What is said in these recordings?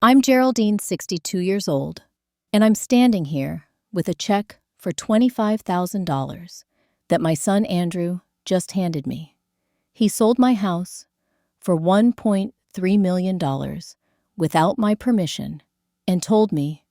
I'm Geraldine, 62 years old, and I'm standing here with a check for $25,000 that my son Andrew just handed me. He sold my house for $1.3 million without my permission and told me,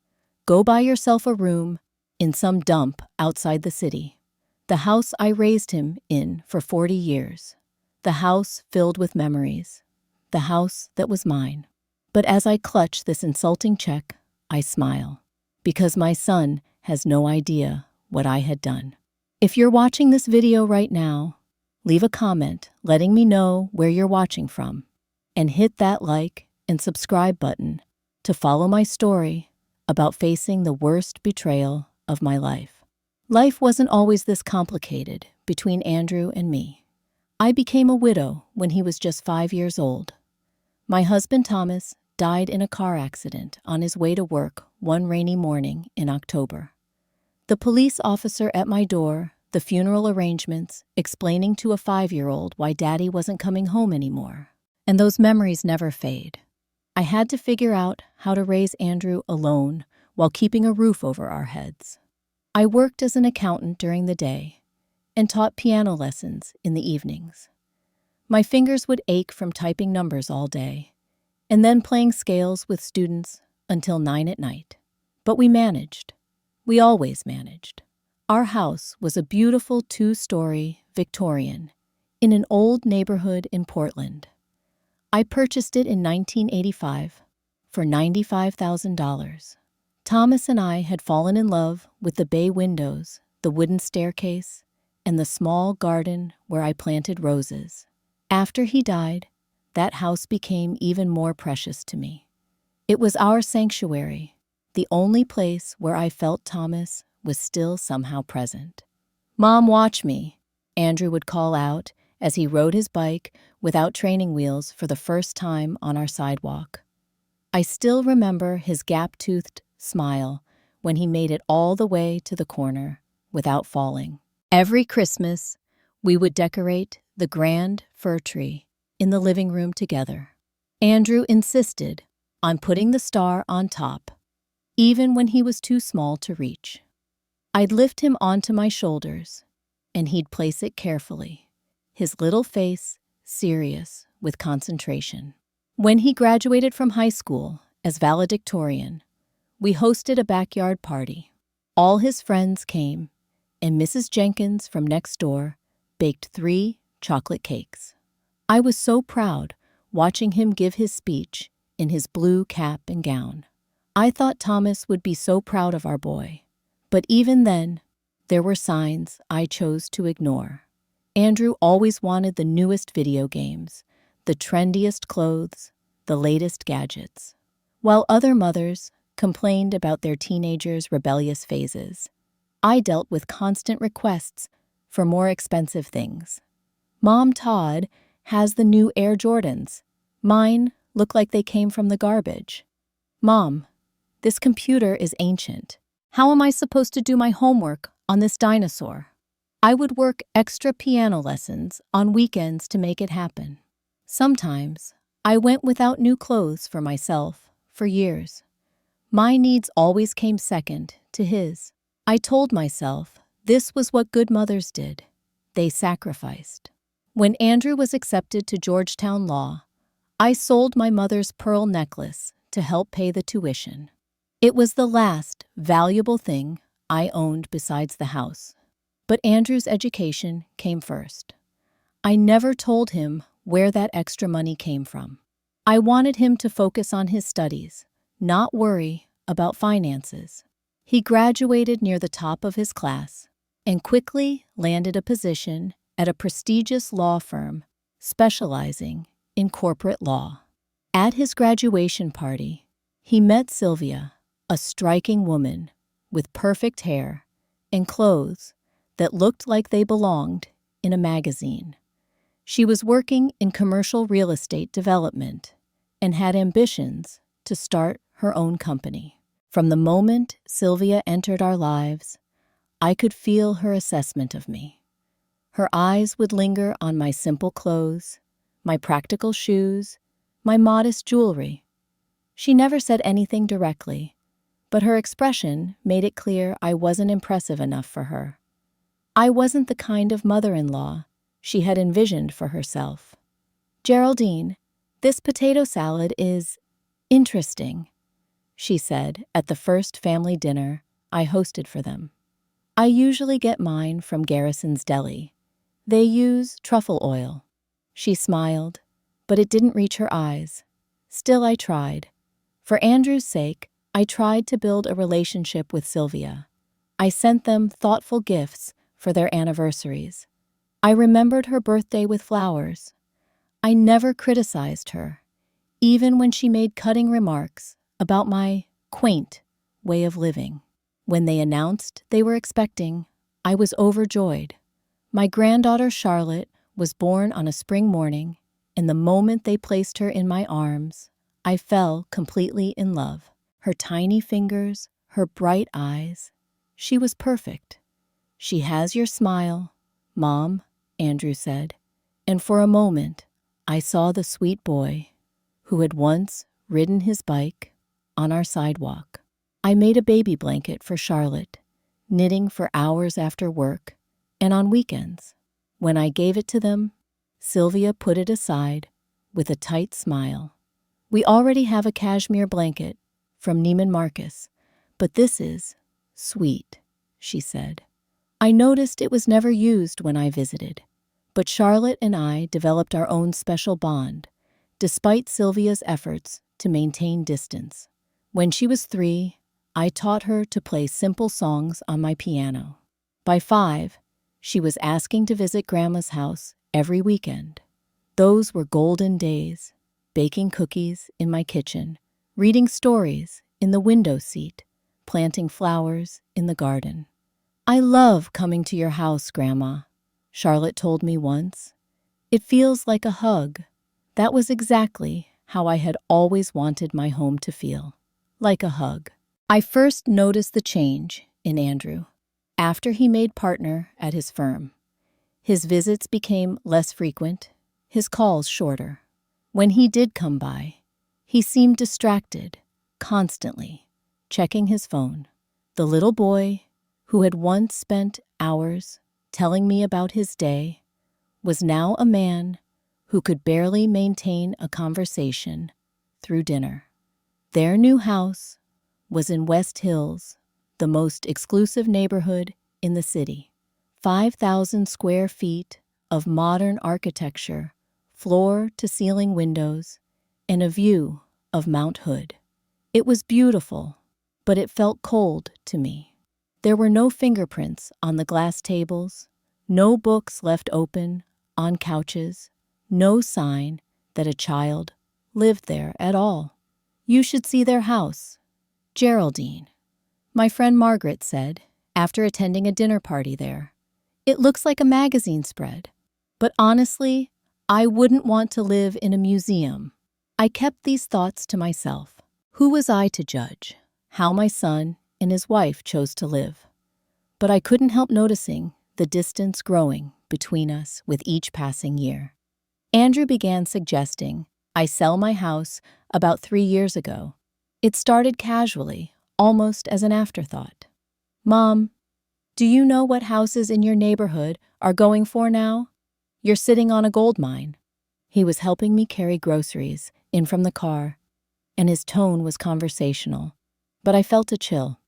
"Go buy yourself a room in some dump outside the city." The house I raised him in for 40 years. The house filled with memories. The house that was mine. But as I clutch this insulting check, I smile, because my son has no idea what I had done. If you're watching this video right now, leave a comment letting me know where you're watching from, and hit that like and subscribe button to follow my story about facing the worst betrayal of my life. Life wasn't always this complicated between Andrew and me. I became a widow when he was just 5 years old. My husband Thomas died in a car accident on his way to work one rainy morning in October. The police officer at my door, the funeral arrangements, explaining to a 5-year-old why Daddy wasn't coming home anymore. And those memories never fade. I had to figure out how to raise Andrew alone while keeping a roof over our heads. I worked as an accountant during the day and taught piano lessons in the evenings. My fingers would ache from typing numbers all day, and then playing scales with students until 9 at night. But we managed. We always managed. Our house was a beautiful 2-story Victorian in an old neighborhood in Portland. I purchased it in 1985 for $95,000. Thomas and I had fallen in love with the bay windows, the wooden staircase, and the small garden where I planted roses. After he died, that house became even more precious to me. It was our sanctuary, the only place where I felt Thomas was still somehow present. "Mom, watch me," Andrew would call out as he rode his bike without training wheels for the first time on our sidewalk. I still remember his gap-toothed smile when he made it all the way to the corner without falling. Every Christmas, we would decorate the grand fir tree in the living room together. Andrew insisted on putting the star on top, even when he was too small to reach. I'd lift him onto my shoulders, and he'd place it carefully, his little face serious with concentration. When he graduated from high school as valedictorian, we hosted a backyard party. All his friends came, and Mrs. Jenkins from next door baked 3 chocolate cakes. I was so proud watching him give his speech in his blue cap and gown. I thought Thomas would be so proud of our boy. But even then, there were signs I chose to ignore. Andrew always wanted the newest video games, the trendiest clothes, the latest gadgets. While other mothers complained about their teenagers' rebellious phases, I dealt with constant requests for more expensive things. "Mom, Todd has the new Air Jordans. Mine look like they came from the garbage." "Mom, this computer is ancient. How am I supposed to do my homework on this dinosaur?" I would work extra piano lessons on weekends to make it happen. Sometimes I went without new clothes for myself for years. My needs always came second to his. I told myself this was what good mothers did. They sacrificed. When Andrew was accepted to Georgetown Law, I sold my mother's pearl necklace to help pay the tuition. It was the last valuable thing I owned besides the house. But Andrew's education came first. I never told him where that extra money came from. I wanted him to focus on his studies, not worry about finances. He graduated near the top of his class and quickly landed a position at a prestigious law firm specializing in corporate law. At his graduation party, he met Sylvia, a striking woman with perfect hair and clothes that looked like they belonged in a magazine. She was working in commercial real estate development and had ambitions to start her own company. From the moment Sylvia entered our lives, I could feel her assessment of me. Her eyes would linger on my simple clothes, my practical shoes, my modest jewelry. She never said anything directly, but her expression made it clear I wasn't impressive enough for her. I wasn't the kind of mother-in-law she had envisioned for herself. "Geraldine, this potato salad is interesting," she said at the first family dinner I hosted for them. "I usually get mine from Garrison's Deli. They use truffle oil." She smiled, but it didn't reach her eyes. Still, I tried. For Andrew's sake, I tried to build a relationship with Sylvia. I sent them thoughtful gifts for their anniversaries. I remembered her birthday with flowers. I never criticized her, even when she made cutting remarks about my quaint way of living. When they announced they were expecting, I was overjoyed. My granddaughter Charlotte was born on a spring morning, and the moment they placed her in my arms, I fell completely in love. Her tiny fingers, her bright eyes. She was perfect. "She has your smile, Mom," Andrew said, and for a moment I saw the sweet boy who had once ridden his bike on our sidewalk. I made a baby blanket for Charlotte, knitting for hours after work and on weekends. When I gave it to them, Sylvia put it aside with a tight smile. "We already have a cashmere blanket from Neiman Marcus, but this is sweet," she said. I noticed it was never used when I visited, but Charlotte and I developed our own special bond, despite Sylvia's efforts to maintain distance. When she was 3, I taught her to play simple songs on my piano. By 5, she was asking to visit Grandma's house every weekend. Those were golden days, baking cookies in my kitchen, reading stories in the window seat, planting flowers in the garden. "I love coming to your house, Grandma," Charlotte told me once. "It feels like a hug." That was exactly how I had always wanted my home to feel, like a hug. I first noticed the change in Andrew after he made partner at his firm. His visits became less frequent, his calls shorter. When he did come by, he seemed distracted, constantly checking his phone. The little boy, who had once spent hours telling me about his day, was now a man who could barely maintain a conversation through dinner. Their new house was in West Hills, the most exclusive neighborhood in the city. 5,000 square feet of modern architecture, floor-to-ceiling windows, and a view of Mount Hood. It was beautiful, but it felt cold to me. There were no fingerprints on the glass tables, no books left open on couches, no sign that a child lived there at all. "You should see their house, Geraldine," my friend Margaret said after attending a dinner party there. "It looks like a magazine spread, but honestly, I wouldn't want to live in a museum." I kept these thoughts to myself. Who was I to judge how my son and his wife chose to live? But I couldn't help noticing the distance growing between us with each passing year. Andrew began suggesting I sell my house about 3 years ago. It started casually, almost as an afterthought. "Mom, do you know what houses in your neighborhood are going for now? You're sitting on a gold mine." He was helping me carry groceries in from the car, and his tone was conversational, but I felt a chill.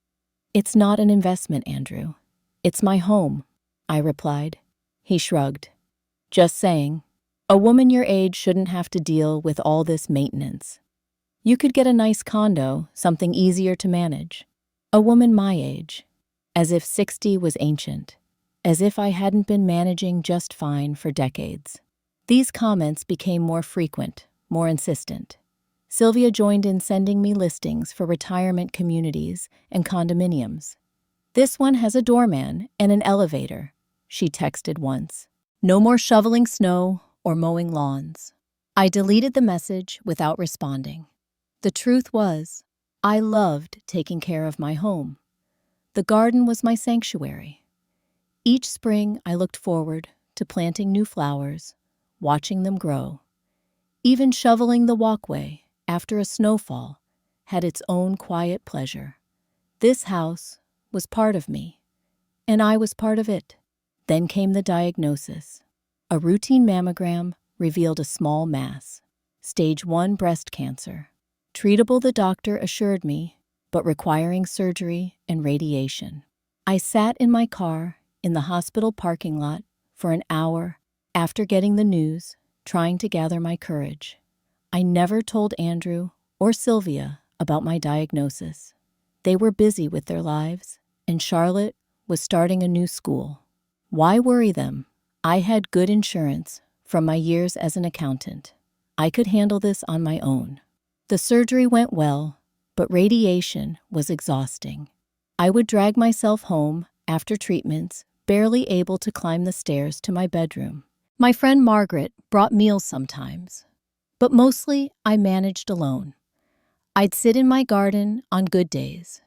"It's not an investment, Andrew. It's my home," I replied. He shrugged. "Just saying, a woman your age shouldn't have to deal with all this maintenance. You could get a nice condo, something easier to manage." A woman my age, as if 60 was ancient, as if I hadn't been managing just fine for decades. These comments became more frequent, more insistent. Sylvia joined in sending me listings for retirement communities and condominiums. "This one has a doorman and an elevator," she texted once. "No more shoveling snow or mowing lawns." I deleted the message without responding. The truth was, I loved taking care of my home. The garden was my sanctuary. Each spring I looked forward to planting new flowers, watching them grow. Even shoveling the walkway after a snowfall had its own quiet pleasure. This house was part of me, and I was part of it. Then came the diagnosis. A routine mammogram revealed a small mass, stage 1 breast cancer. Treatable, the doctor assured me, but requiring surgery and radiation. I sat in my car in the hospital parking lot for an hour after getting the news, trying to gather my courage. I never told Andrew or Sylvia about my diagnosis. They were busy with their lives, and Charlotte was starting a new school. Why worry them? I had good insurance from my years as an accountant. I could handle this on my own. The surgery went well, but radiation was exhausting. I would drag myself home after treatments, barely able to climb the stairs to my bedroom. My friend Margaret brought meals sometimes, but mostly I managed alone. I'd sit in my garden on good days,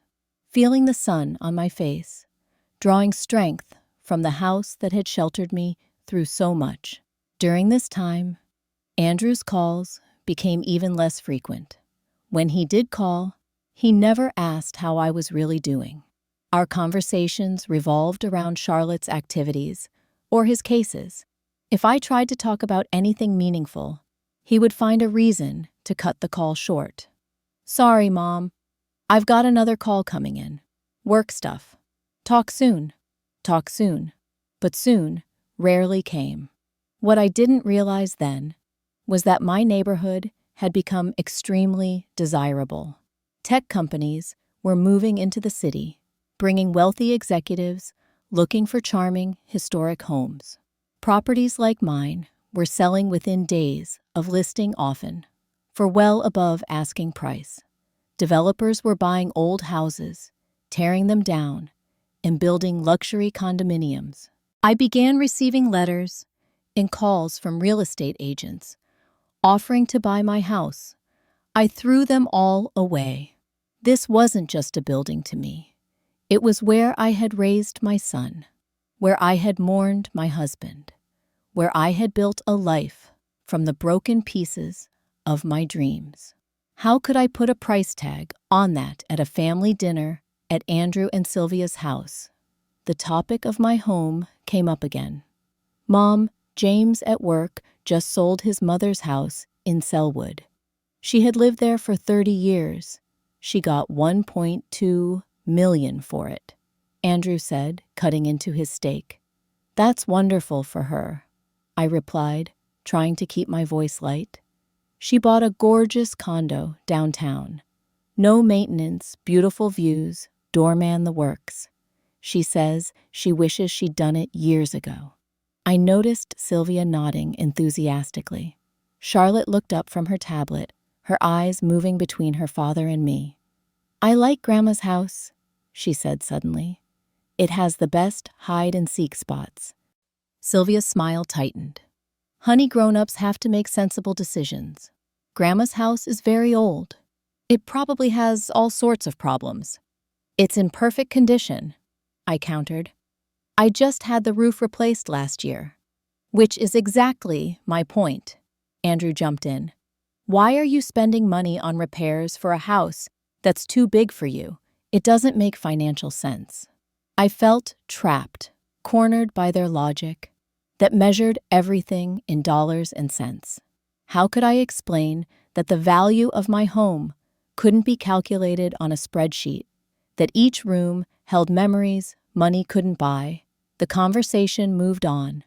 feeling the sun on my face, drawing strength from the house that had sheltered me through so much. During this time, Andrew's calls became even less frequent. When he did call, he never asked how I was really doing. Our conversations revolved around Charlotte's activities or his cases. If I tried to talk about anything meaningful, he would find a reason to cut the call short. "Sorry, Mom. I've got another call coming in. Work stuff. Talk soon." Talk soon. But soon rarely came. What I didn't realize then was that my neighborhood had become extremely desirable. Tech companies were moving into the city, bringing wealthy executives looking for charming, historic homes. Properties like mine were selling within days of listing, often for well above asking price. Developers were buying old houses, tearing them down, and building luxury condominiums. I began receiving letters and calls from real estate agents offering to buy my house. I threw them all away. This wasn't just a building to me. It was where I had raised my son, where I had mourned my husband, where I had built a life from the broken pieces of my dreams. How could I put a price tag on that at a family dinner at Andrew and Sylvia's house? The topic of my home came up again. Mom, James at work just sold his mother's house in Selwood. She had lived there for 30 years. She got $1.2 million for it, Andrew said, cutting into his steak. That's wonderful for her, I replied, trying to keep my voice light. She bought a gorgeous condo downtown. No maintenance, beautiful views, doorman the works. She says she wishes she'd done it years ago. I noticed Sylvia nodding enthusiastically. Charlotte looked up from her tablet, her eyes moving between her father and me. I like Grandma's house, she said suddenly. It has the best hide-and-seek spots. Sylvia's smile tightened. Honey, grown-ups have to make sensible decisions. Grandma's house is very old. It probably has all sorts of problems. It's in perfect condition, I countered. I just had the roof replaced last year. Which is exactly my point, Andrew jumped in. Why are you spending money on repairs for a house that's too big for you? It doesn't make financial sense. I felt trapped, cornered by their logic that measured everything in dollars and cents. How could I explain that the value of my home couldn't be calculated on a spreadsheet, that each room held memories money couldn't buy? The conversation moved on,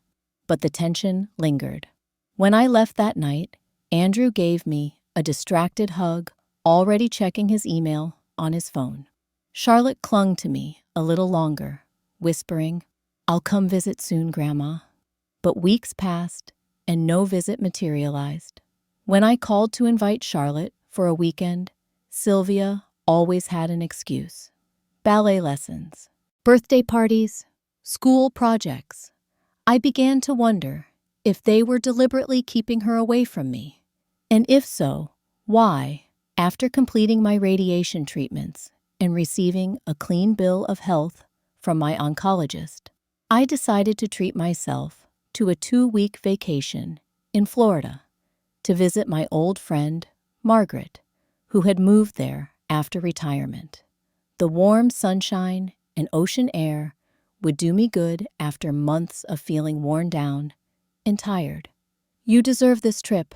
but the tension lingered. When I left that night, Andrew gave me a distracted hug, already checking his email on his phone. Charlotte clung to me a little longer, whispering, "I'll come visit soon, Grandma." But weeks passed, and no visit materialized. When I called to invite Charlotte for a weekend, Sylvia always had an excuse. Ballet lessons, birthday parties, school projects. I began to wonder if they were deliberately keeping her away from me. And if so, why? After completing my radiation treatments and receiving a clean bill of health from my oncologist, I decided to treat myself to a 2-week vacation in Florida to visit my old friend, Margaret, who had moved there after retirement. The warm sunshine and ocean air would do me good after months of feeling worn down and tired. "You deserve this trip,"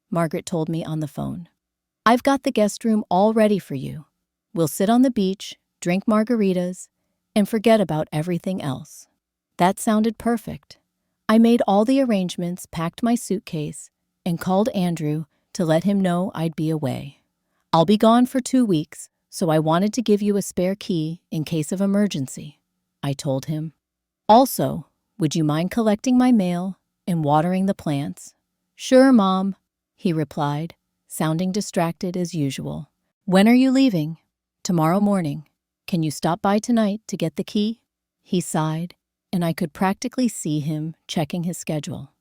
Margaret told me on the phone. "I've got the guest room all ready for you. We'll sit on the beach, drink margaritas, and forget about everything else." That sounded perfect. I made all the arrangements, packed my suitcase, and called Andrew to let him know I'd be away. "I'll be gone for 2 weeks, so I wanted to give you a spare key in case of emergency," I told him. "Also, would you mind collecting my mail and watering the plants?" "Sure, Mom," he replied, sounding distracted as usual. "When are you leaving?" "Tomorrow morning. Can you stop by tonight to get the key?" He sighed, and I could practically see him checking his schedule.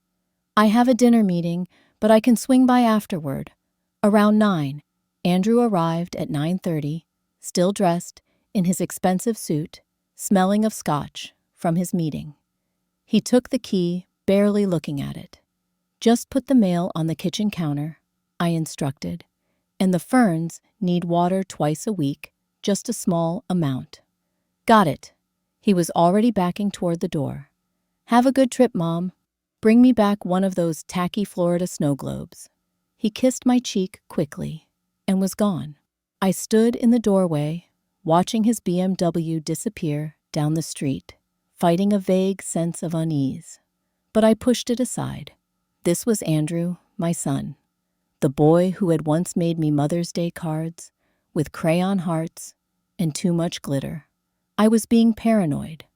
"I have a dinner meeting, but I can swing by afterward. Around 9. Andrew arrived at 9:30, still dressed in his expensive suit, smelling of scotch from his meeting. He took the key, barely looking at it. "Just put the mail on the kitchen counter," I instructed, "and the ferns need water twice a week, just a small amount." "Got it." He was already backing toward the door. "Have a good trip, Mom. Bring me back one of those tacky Florida snow globes." He kissed my cheek quickly and was gone. I stood in the doorway, watching his BMW disappear down the street, fighting a vague sense of unease. But I pushed it aside. This was Andrew, my son, the boy who had once made me Mother's Day cards with crayon hearts and too much glitter. I was being paranoid.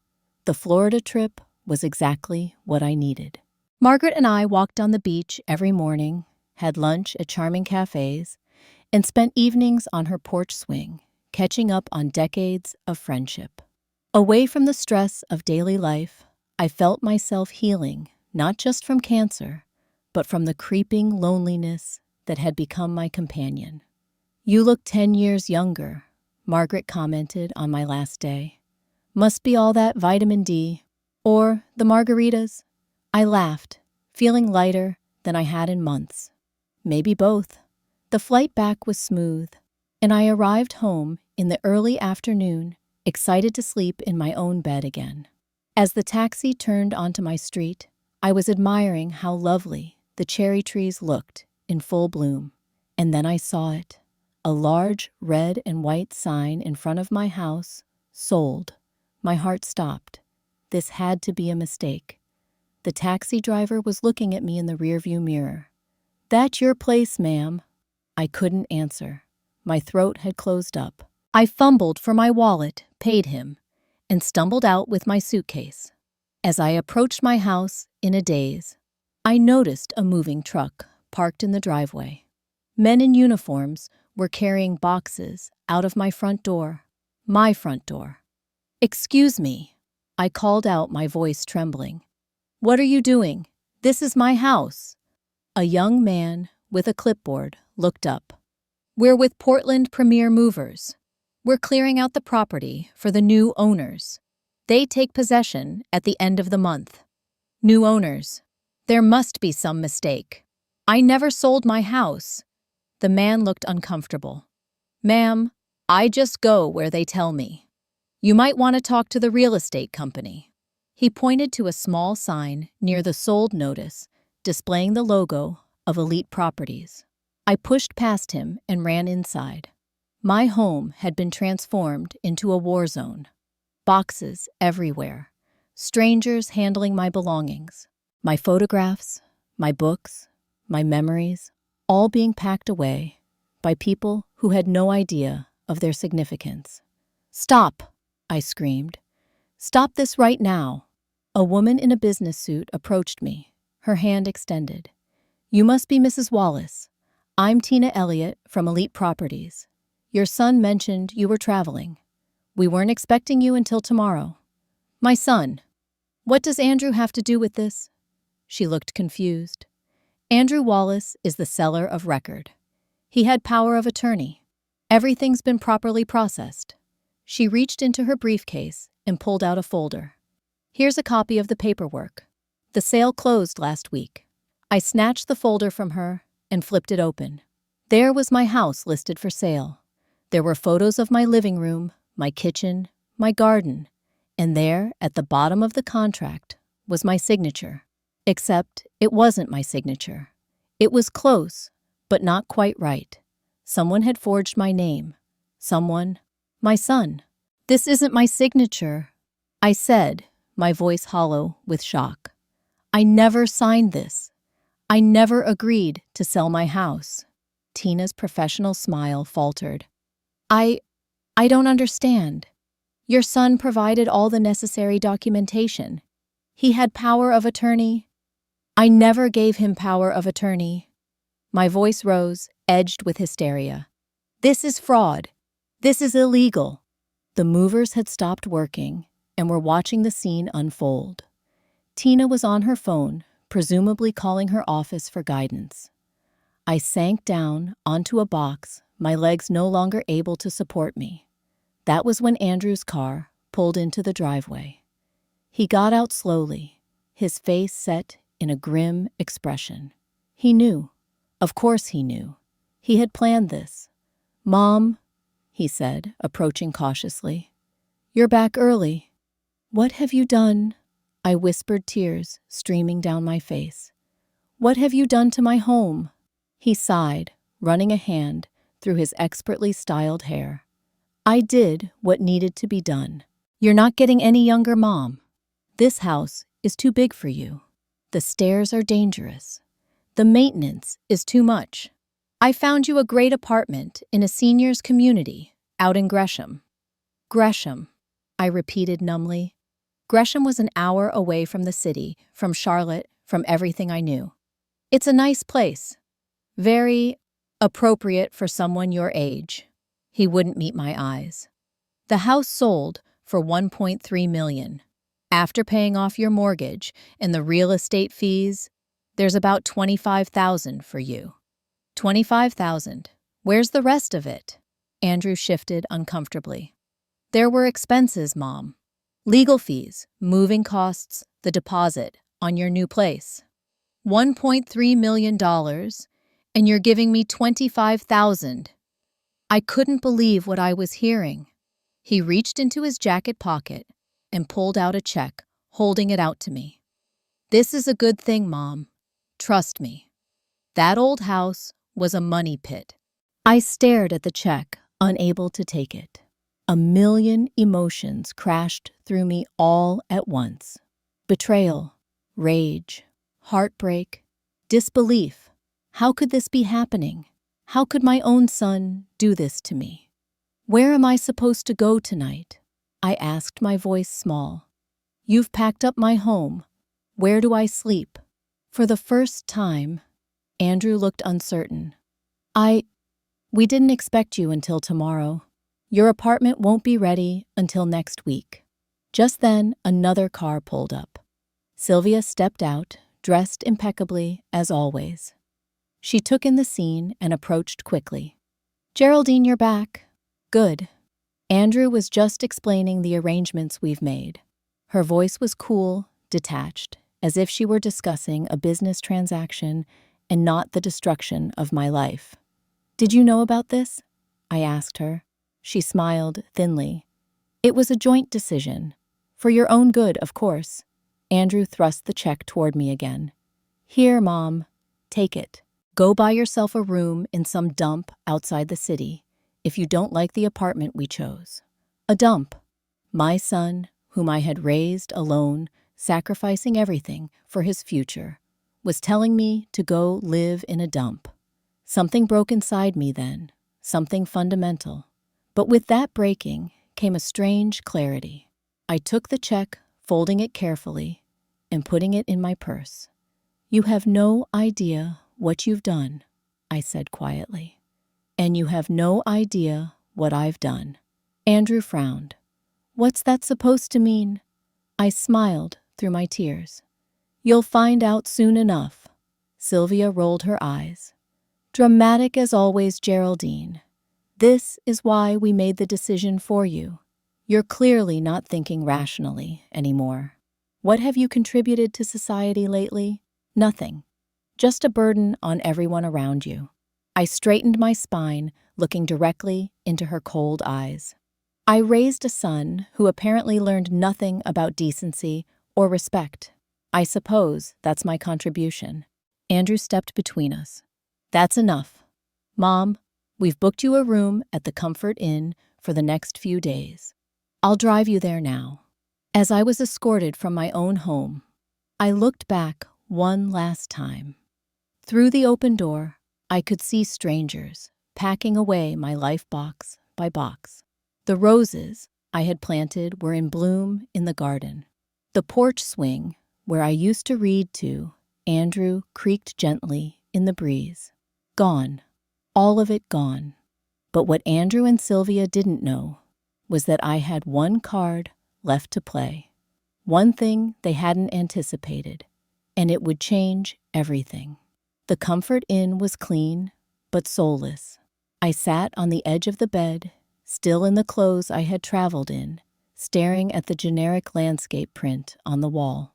The Florida trip was exactly what I needed. Margaret and I walked on the beach every morning, had lunch at charming cafes, and spent evenings on her porch swing, catching up on decades of friendship. Away from the stress of daily life, I felt myself healing, not just from cancer, but from the creeping loneliness that had become my companion. "You look 10 years younger," Margaret commented on my last day. "Must be all that vitamin D. Or the margaritas." I laughed, feeling lighter than I had in months. Maybe both. The flight back was smooth, and I arrived home in the early afternoon, excited to sleep in my own bed again. As the taxi turned onto my street, I was admiring how lovely the cherry trees looked in full bloom. And then I saw it. A large red and white sign in front of my house, "Sold." My heart stopped. This had to be a mistake. The taxi driver was looking at me in the rearview mirror. "That your place, ma'am?" I couldn't answer. My throat had closed up. I fumbled for my wallet, paid him, and stumbled out with my suitcase. As I approached my house in a daze, I noticed a moving truck parked in the driveway. Men in uniforms were carrying boxes out of my front door. My front door. "Excuse me," I called out, my voice trembling. "What are you doing? This is my house." A young man with a clipboard looked up. "We're with Portland Premier Movers. We're clearing out the property for the new owners. They take possession at the end of the month." "New owners. There must be some mistake. I never sold my house." The man looked uncomfortable. "Ma'am, I just go where they tell me. You might want to talk to the real estate company." He pointed to a small sign near the sold notice, displaying the logo of Elite Properties. I pushed past him and ran inside. My home had been transformed into a war zone. Boxes everywhere. Strangers handling my belongings. My photographs, my books, my memories, all being packed away by people who had no idea of their significance. "Stop!" I screamed. "Stop this right now." A woman in a business suit approached me, her hand extended. "You must be Mrs. Wallace. I'm Tina Elliott from Elite Properties. Your son mentioned you were traveling. We weren't expecting you until tomorrow." "My son. What does Andrew have to do with this?" She looked confused. "Andrew Wallace is the seller of record. He had power of attorney. Everything's been properly processed." She reached into her briefcase and pulled out a folder. "Here's a copy of the paperwork. The sale closed last week." I snatched the folder from her and flipped it open. There was my house listed for sale. There were photos of my living room, my kitchen, my garden, and there, at the bottom of the contract, was my signature. Except it wasn't my signature. It was close, but not quite right. Someone had forged my name. My son. "This isn't my signature," I said, my voice hollow with shock. "I never signed this. I never agreed to sell my house." Tina's professional smile faltered. I don't understand. Your son provided all the necessary documentation. He had power of attorney." "I never gave him power of attorney." My voice rose, edged with hysteria. "This is fraud. This is illegal." The movers had stopped working and were watching the scene unfold. Tina was on her phone, presumably calling her office for guidance. I sank down onto a box, my legs no longer able to support me. That was when Andrew's car pulled into the driveway. He got out slowly, his face set in a grim expression. He knew. Of course he knew. He had planned this. "Mom," he said, approaching cautiously, "you're back early." "What have you done?" I whispered, tears streaming down my face. "What have you done to my home?" He sighed, running a hand through his expertly styled hair. "I did what needed to be done. You're not getting any younger, Mom. This house is too big for you. The stairs are dangerous. The maintenance is too much. I found you a great apartment in a seniors community out in Gresham." "Gresham," I repeated numbly. Gresham was an hour away from the city, from Charlotte, from everything I knew. "It's a nice place. Very appropriate for someone your age." He wouldn't meet my eyes. "The house sold for $1.3 million. After paying off your mortgage and the real estate fees, there's about $25,000 for you." $25,000. Where's the rest of it?" Andrew shifted uncomfortably. "There were expenses, Mom. Legal fees, moving costs, the deposit on your new place. $1.3 million, and you're giving me $25,000. I couldn't believe what I was hearing. He reached into his jacket pocket and pulled out a check, holding it out to me. "This is a good thing, Mom. Trust me. That old house was a money pit." I stared at the check, unable to take it. A million emotions crashed through me all at once. Betrayal, rage, heartbreak, disbelief. How could this be happening? How could my own son do this to me? "Where am I supposed to go tonight?" I asked, my voice small. "You've packed up my home. Where do I sleep?" For the first time, Andrew looked uncertain. We didn't expect you until tomorrow. Your apartment won't be ready until next week." Just then, another car pulled up. Sylvia stepped out, dressed impeccably as always. She took in the scene and approached quickly. "Geraldine, you're back." "Good." Andrew was just explaining the arrangements we've made. Her voice was cool, detached, as if she were discussing a business transaction and not the destruction of my life. "Did you know about this?" I asked her. She smiled thinly. "It was a joint decision. For your own good, of course." Andrew thrust the check toward me again. "Here, Mom. Take it. Go buy yourself a room in some dump outside the city, if you don't like the apartment we chose." A dump. My son, whom I had raised alone, sacrificing everything for his future, was telling me to go live in a dump. Something broke inside me then, something fundamental. But with that breaking came a strange clarity. I took the check, folding it carefully, and putting it in my purse. "You have no idea what you've done," I said quietly. "And you have no idea what I've done." Andrew frowned. "What's that supposed to mean?" I smiled through my tears. "You'll find out soon enough." Sylvia rolled her eyes. "Dramatic as always, Geraldine. This is why we made the decision for you. You're clearly not thinking rationally anymore. What have you contributed to society lately? Nothing. Just a burden on everyone around you." I straightened my spine, looking directly into her cold eyes. I raised a son who apparently learned nothing about decency or respect. I suppose that's my contribution. Andrew stepped between us. That's enough. Mom, we've booked you a room at the Comfort Inn for the next few days. I'll drive you there now. As I was escorted from my own home, I looked back one last time. Through the open door, I could see strangers packing away my life box by box. The roses I had planted were in bloom in the garden. The porch swing, where I used to read to Andrew, creaked gently in the breeze. Gone. All of it gone. But what Andrew and Sylvia didn't know was that I had one card left to play. One thing they hadn't anticipated, and it would change everything. The Comfort Inn was clean, but soulless. I sat on the edge of the bed, still in the clothes I had traveled in, staring at the generic landscape print on the wall.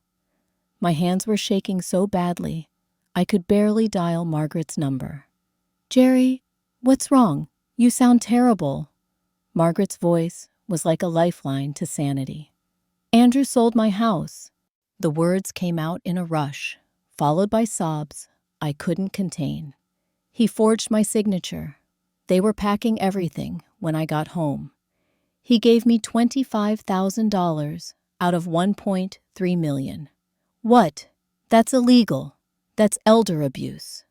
My hands were shaking so badly, I could barely dial Margaret's number. "Jerry, what's wrong? You sound terrible." Margaret's voice was like a lifeline to sanity. "Andrew sold my house." The words came out in a rush, followed by sobs I couldn't contain. "He forged my signature. They were packing everything when I got home. He gave me $25,000 out of $1.3 million. What? That's illegal. That's elder abuse."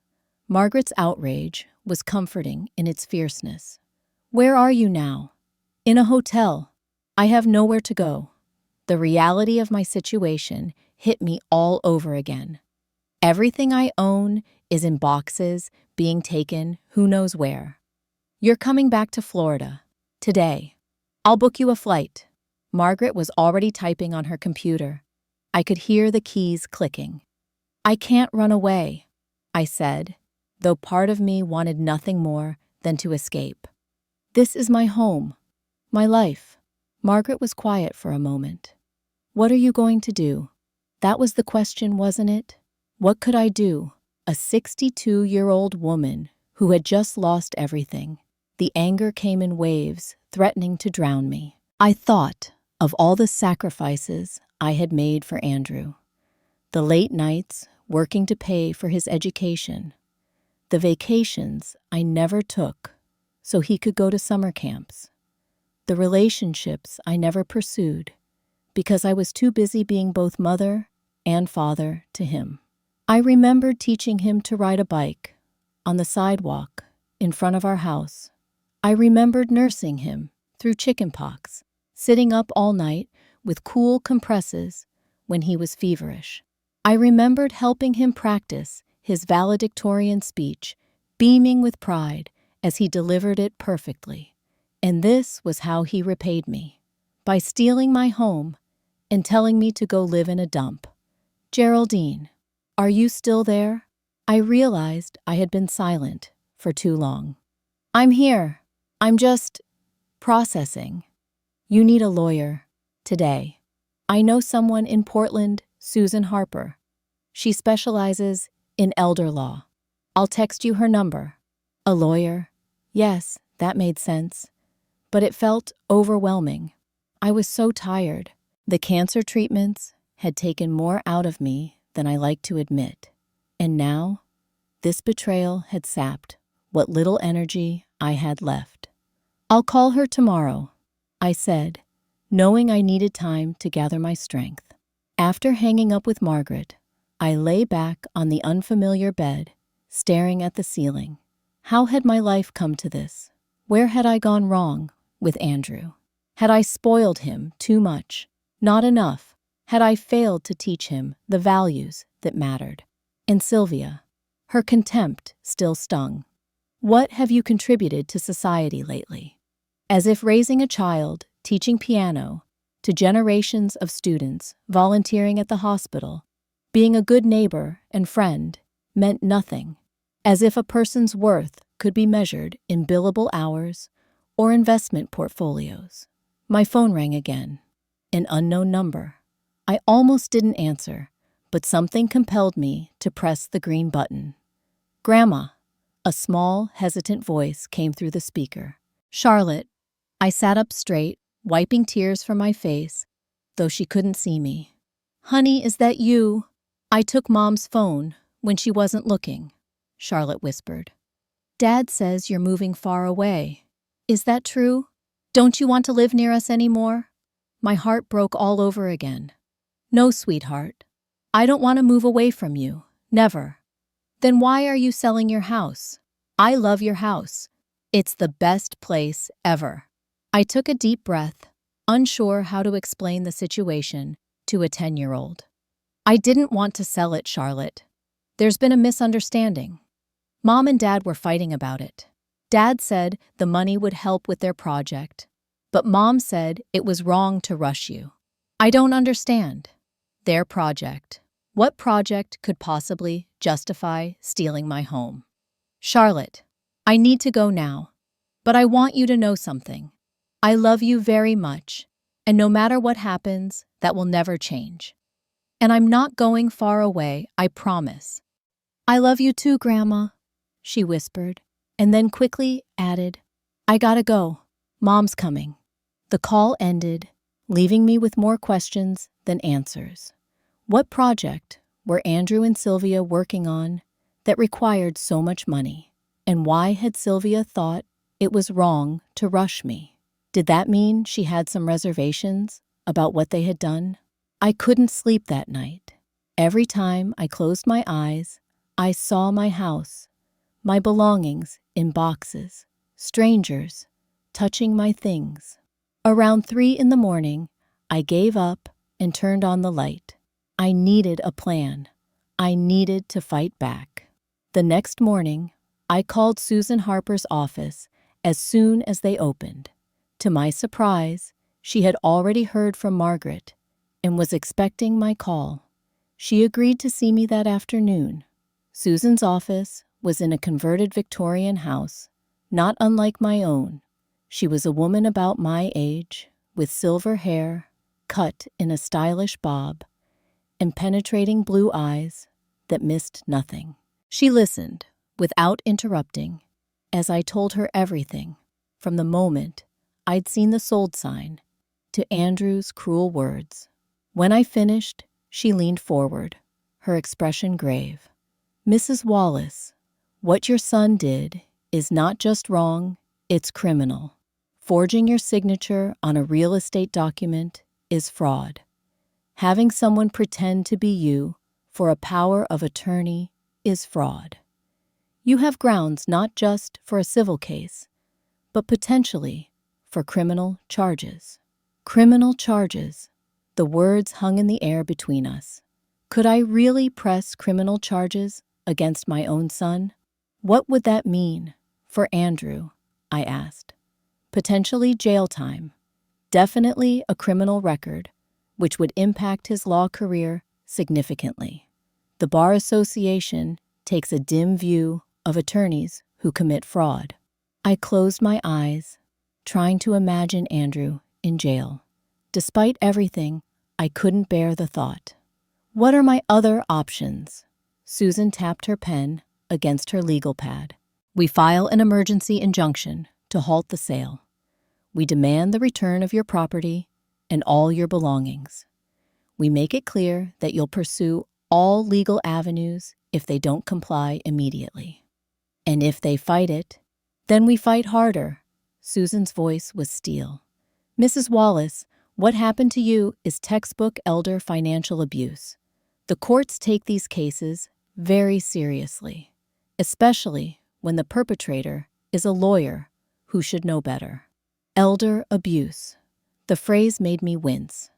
Margaret's outrage was comforting in its fierceness. "Where are you now?" "In a hotel. I have nowhere to go." The reality of my situation hit me all over again. Everything I own is in boxes, being taken who knows where. "You're coming back to Florida. Today. I'll book you a flight." Margaret was already typing on her computer. I could hear the keys clicking. "I can't run away," I said, though part of me wanted nothing more than to escape. "This is my home, my life." Margaret was quiet for a moment. "What are you going to do?" That was the question, wasn't it? What could I do? A 62-year-old woman who had just lost everything. The anger came in waves, threatening to drown me. I thought of all the sacrifices I had made for Andrew. The late nights, working to pay for his education. The vacations I never took so he could go to summer camps. The relationships I never pursued because I was too busy being both mother and father to him. I remembered teaching him to ride a bike on the sidewalk in front of our house. I remembered nursing him through chickenpox, sitting up all night with cool compresses when he was feverish. I remembered helping him practice his valedictorian speech, beaming with pride as he delivered it perfectly. And this was how he repaid me, by stealing my home and telling me to go live in a dump. "Geraldine, are you still there?" I realized I had been silent for too long. "I'm here. I'm just processing." "You need a lawyer today. I know someone in Portland, Susan Harper. She specializes in elder law. I'll text you her number." A lawyer? Yes, that made sense. But it felt overwhelming. I was so tired. The cancer treatments had taken more out of me than I liked to admit. And now, this betrayal had sapped what little energy I had left. "I'll call her tomorrow," I said, knowing I needed time to gather my strength. After hanging up with Margaret, I lay back on the unfamiliar bed, staring at the ceiling. How had my life come to this? Where had I gone wrong with Andrew? Had I spoiled him too much? Not enough? Had I failed to teach him the values that mattered? And Sylvia, her contempt still stung. "What have you contributed to society lately?" As if raising a child, teaching piano, to generations of students volunteering at the hospital, being a good neighbor and friend, meant nothing. As if a person's worth could be measured in billable hours or investment portfolios. My phone rang again. An unknown number. I almost didn't answer, but something compelled me to press the green button. "Grandma, A small, hesitant voice came through the speaker. Charlotte. I sat up straight, wiping tears from my face, though she couldn't see me. Honey, is that you? I took Mom's phone when she wasn't looking, Charlotte whispered. Dad says you're moving far away. Is that true? Don't you want to live near us anymore? My heart broke all over again. No, sweetheart. I don't want to move away from you. Never. Then why are you selling your house? I love your house. It's the best place ever. I took a deep breath, unsure how to explain the situation to a 10-year-old. I didn't want to sell it, Charlotte. There's been a misunderstanding. Mom and Dad were fighting about it. Dad said the money would help with their project, but Mom said it was wrong to rush you. I don't understand. Their project. What project could possibly justify stealing my home? Charlotte, I need to go now, but I want you to know something. I love you very much, and no matter what happens, that will never change. And I'm not going far away, I promise. I love you too, Grandma, she whispered, and then quickly added, I gotta go. Mom's coming. The call ended, leaving me with more questions than answers. What project were Andrew and Sylvia working on that required so much money? And why had Sylvia thought it was wrong to rush me? Did that mean she had some reservations about what they had done? I couldn't sleep that night. Every time I closed my eyes, I saw my house, my belongings in boxes, strangers touching my things. Around 3 in the morning, I gave up and turned on the light. I needed a plan. I needed to fight back. The next morning, I called Susan Harper's office as soon as they opened. To my surprise, she had already heard from Margaret and was expecting my call. She agreed to see me that afternoon. Susan's office was in a converted Victorian house, not unlike my own. She was a woman about my age, with silver hair, cut in a stylish bob, and penetrating blue eyes that missed nothing. She listened, without interrupting, as I told her everything, from the moment I'd seen the sold sign to Andrew's cruel words. When I finished, she leaned forward, her expression grave. Mrs. Wallace, what your son did is not just wrong, it's criminal. Forging your signature on a real estate document is fraud. Having someone pretend to be you for a power of attorney is fraud. You have grounds not just for a civil case, but potentially for criminal charges. Criminal charges. The words hung in the air between us. Could I really press criminal charges against my own son? What would that mean for Andrew? I asked. Potentially jail time. Definitely a criminal record, which would impact his law career significantly. The Bar Association takes a dim view of attorneys who commit fraud. I closed my eyes, trying to imagine Andrew in jail. Despite everything, I couldn't bear the thought. What are my other options? Susan tapped her pen against her legal pad. We file an emergency injunction to halt the sale. We demand the return of your property and all your belongings. We make it clear that you'll pursue all legal avenues if they don't comply immediately. And if they fight it, then we fight harder. Susan's voice was steel. Mrs. Wallace, what happened to you is textbook elder financial abuse. The courts take these cases very seriously, especially when the perpetrator is a lawyer who should know better. Elder abuse. The phrase made me wince.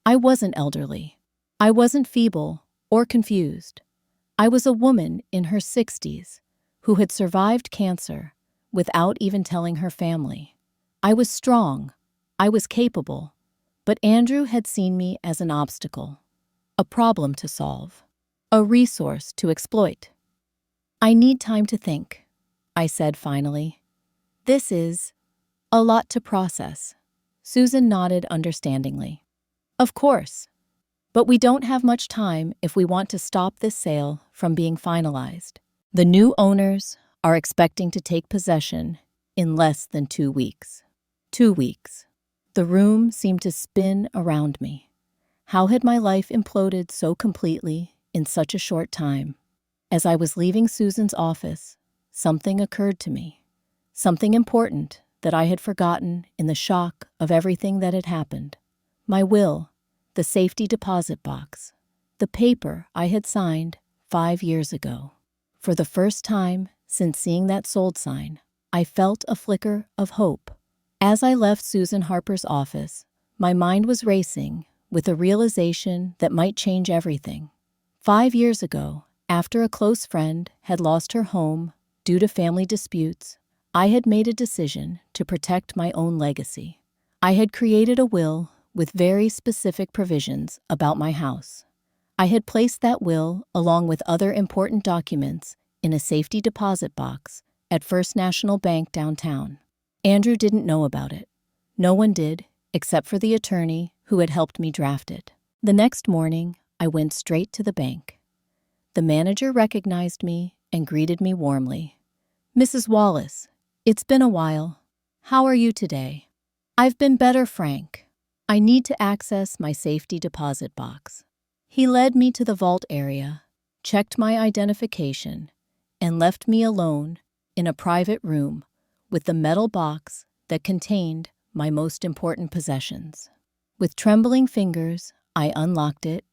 I wasn't elderly. I wasn't feeble or confused. I was a woman in her 60s who had survived cancer without even telling her family. I was strong. I was capable. But Andrew had seen me as an obstacle, a problem to solve, a resource to exploit. I need time to think, I said finally. This is a lot to process. Susan nodded understandingly. Of course. But we don't have much time if we want to stop this sale from being finalized. The new owners are expecting to take possession in less than 2 weeks. 2 weeks. The room seemed to spin around me. How had my life imploded so completely in such a short time? As I was leaving Susan's office, something occurred to me. Something important that I had forgotten in the shock of everything that had happened. My will, the safety deposit box, the paper I had signed 5 years ago. For the first time since seeing that sold sign, I felt a flicker of hope. As I left Susan Harper's office, my mind was racing with a realization that might change everything. 5 years ago, after a close friend had lost her home due to family disputes, I had made a decision to protect my own legacy. I had created a will with very specific provisions about my house. I had placed that will, along with other important documents, in a safety deposit box at First National Bank downtown. Andrew didn't know about it. No one did, except for the attorney who had helped me draft it. The next morning, I went straight to the bank. The manager recognized me and greeted me warmly. "Mrs. Wallace, it's been a while. How are you today?" "I've been better, Frank. I need to access my safety deposit box." He led me to the vault area, checked my identification, and left me alone in a private room with the metal box that contained my most important possessions. With trembling fingers, I unlocked it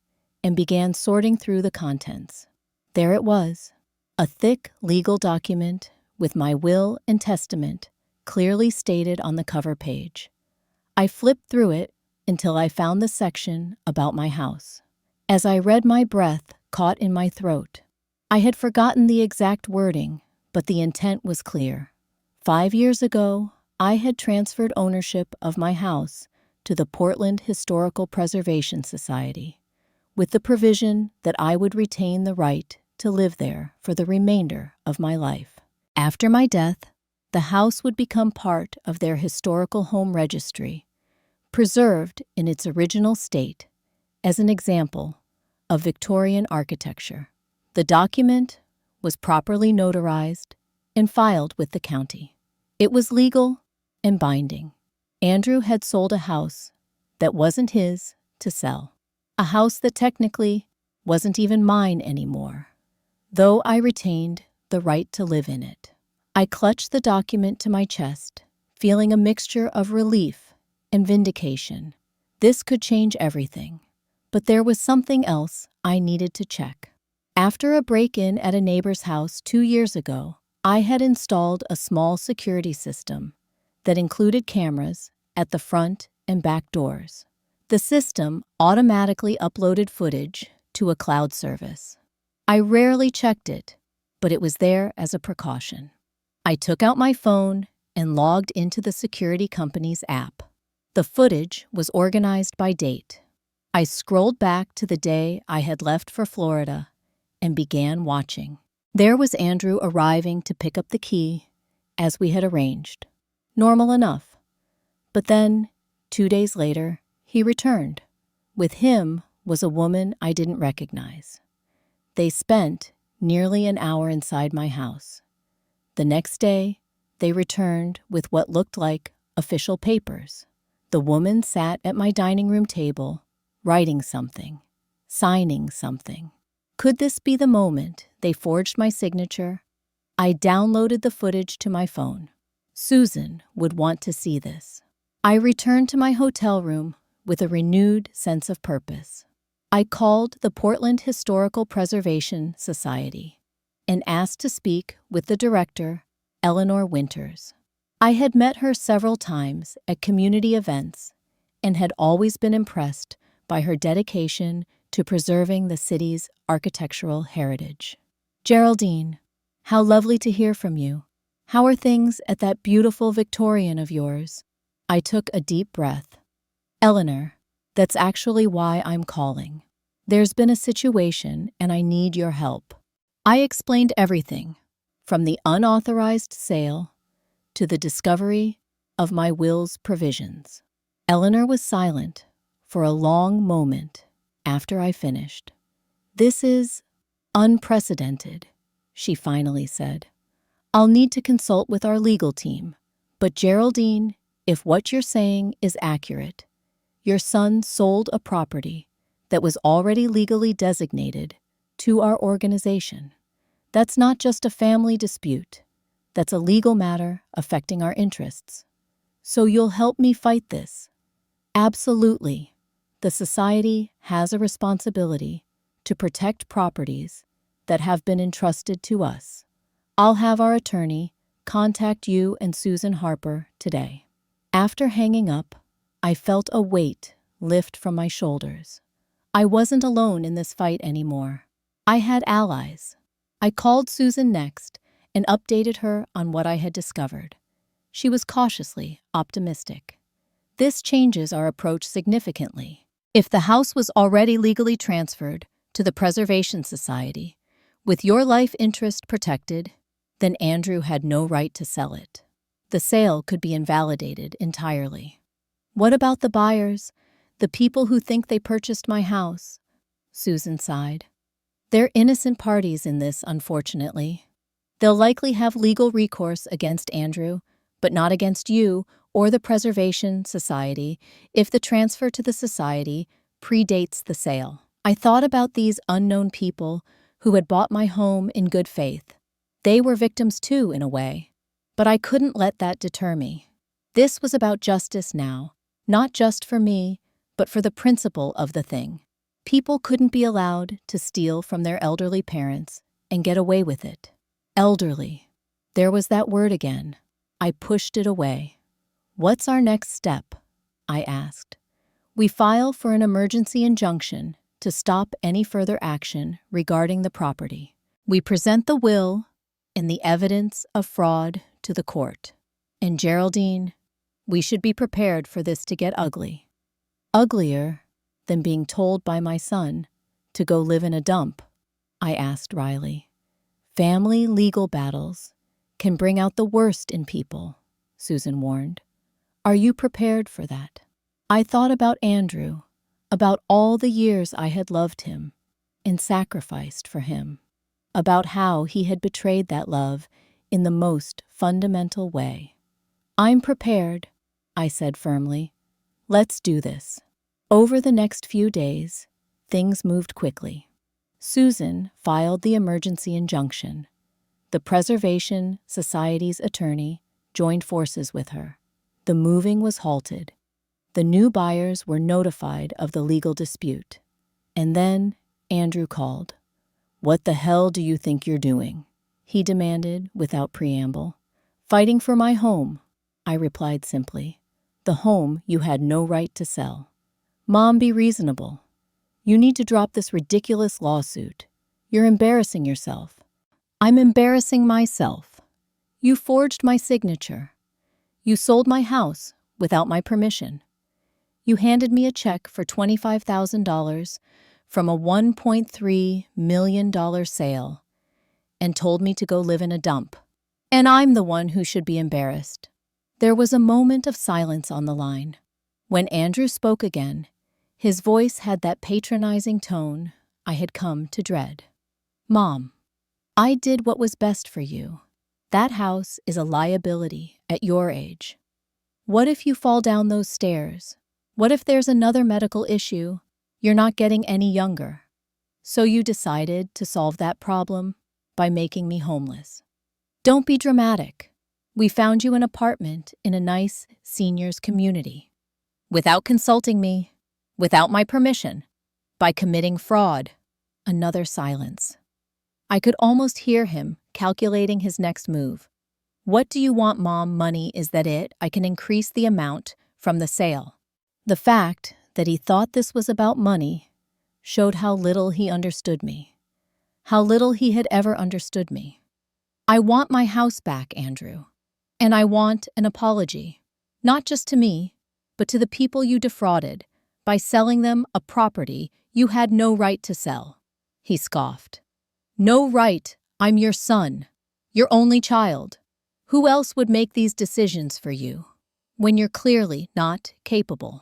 and began sorting through the contents. There it was, a thick legal document with my will and testament clearly stated on the cover page. I flipped through it until I found the section about my house. As I read, my breath caught in my throat. I had forgotten the exact wording, but the intent was clear. 5 years ago, I had transferred ownership of my house to the Portland Historical Preservation Society, with the provision that I would retain the right to live there for the remainder of my life. After my death, the house would become part of their historical home registry, preserved in its original state as an example of Victorian architecture. The document was properly notarized and filed with the county. It was legal and binding. Andrew had sold a house that wasn't his to sell, a house that technically wasn't even mine anymore, though I retained the right to live in it. I clutched the document to my chest, feeling a mixture of relief and vindication. This could change everything. But there was something else I needed to check. After a break-in at a neighbor's house 2 years ago, I had installed a small security system that included cameras at the front and back doors. The system automatically uploaded footage to a cloud service. I rarely checked it, but it was there as a precaution. I took out my phone and logged into the security company's app. The footage was organized by date. I scrolled back to the day I had left for Florida and began watching. There was Andrew arriving to pick up the key, as we had arranged. Normal enough. But then, 2 days later, he returned. With him was a woman I didn't recognize. They spent nearly an hour inside my house. The next day, they returned with what looked like official papers. The woman sat at my dining room table, writing something, signing something. Could this be the moment they forged my signature? I downloaded the footage to my phone. Susan would want to see this. I returned to my hotel room with a renewed sense of purpose. I called the Portland Historical Preservation Society and asked to speak with the director, Eleanor Winters. I had met her several times at community events and had always been impressed by her dedication to preserving the city's architectural heritage. "Geraldine, how lovely to hear from you. How are things at that beautiful Victorian of yours?" I took a deep breath. "Eleanor, that's actually why I'm calling. There's been a situation and I need your help." I explained everything, from the unauthorized sale to the discovery of my will's provisions. Eleanor was silent for a long moment after I finished. "This is unprecedented," she finally said. I'll need to consult with our legal team. But Geraldine, if what you're saying is accurate, your son sold a property that was already legally designated to our organization. That's not just a family dispute. That's a legal matter affecting our interests. So you'll help me fight this? Absolutely. The society has a responsibility to protect properties that have been entrusted to us. I'll have our attorney contact you and Susan Harper today. After hanging up, I felt a weight lift from my shoulders. I wasn't alone in this fight anymore. I had allies. I called Susan next and updated her on what I had discovered. She was cautiously optimistic. This changes our approach significantly. If the house was already legally transferred to the Preservation Society, with your life interest protected, then Andrew had no right to sell it. The sale could be invalidated entirely. What about the buyers, the people who think they purchased my house? Susan sighed. They're innocent parties in this, unfortunately. They'll likely have legal recourse against Andrew, but not against you or the Preservation Society if the transfer to the society predates the sale. I thought about these unknown people who had bought my home in good faith. They were victims too, in a way. But I couldn't let that deter me. This was about justice now, not just for me, but for the principle of the thing. People couldn't be allowed to steal from their elderly parents and get away with it. Elderly. There was that word again. I pushed it away. What's our next step? I asked. We file for an emergency injunction to stop any further action regarding the property. We present the will and the evidence of fraud to the court. And Geraldine, we should be prepared for this to get ugly. Uglier than being told by my son to go live in a dump, I asked Riley. Family legal battles can bring out the worst in people, Susan warned. Are you prepared for that? I thought about Andrew, about all the years I had loved him and sacrificed for him, about how he had betrayed that love in the most fundamental way. I'm prepared, I said firmly. Let's do this. Over the next few days, things moved quickly. Susan filed the emergency injunction. The Preservation Society's attorney joined forces with her. The moving was halted. The new buyers were notified of the legal dispute. And then Andrew called. What the hell do you think you're doing? He demanded without preamble. Fighting for my home, I replied simply. The home you had no right to sell. Mom, be reasonable. You need to drop this ridiculous lawsuit. You're embarrassing yourself. I'm embarrassing myself. You forged my signature. You sold my house without my permission. You handed me a check for $25,000 from a $1.3 million sale and told me to go live in a dump. And I'm the one who should be embarrassed. There was a moment of silence on the line. When Andrew spoke again, his voice had that patronizing tone I had come to dread. Mom, I did what was best for you. That house is a liability at your age. What if you fall down those stairs? What if there's another medical issue? You're not getting any younger. So you decided to solve that problem by making me homeless. Don't be dramatic. We found you an apartment in a nice seniors community. Without consulting me, without my permission, by committing fraud. Another silence. I could almost hear him calculating his next move. What do you want, Mom? Money, is that it? I can increase the amount from the sale. The fact that he thought this was about money showed how little he understood me. How little he had ever understood me. I want my house back, Andrew. And I want an apology. Not just to me, but to the people you defrauded by selling them a property you had no right to sell. He scoffed. No right. I'm your son. Your only child. Who else would make these decisions for you when you're clearly not capable?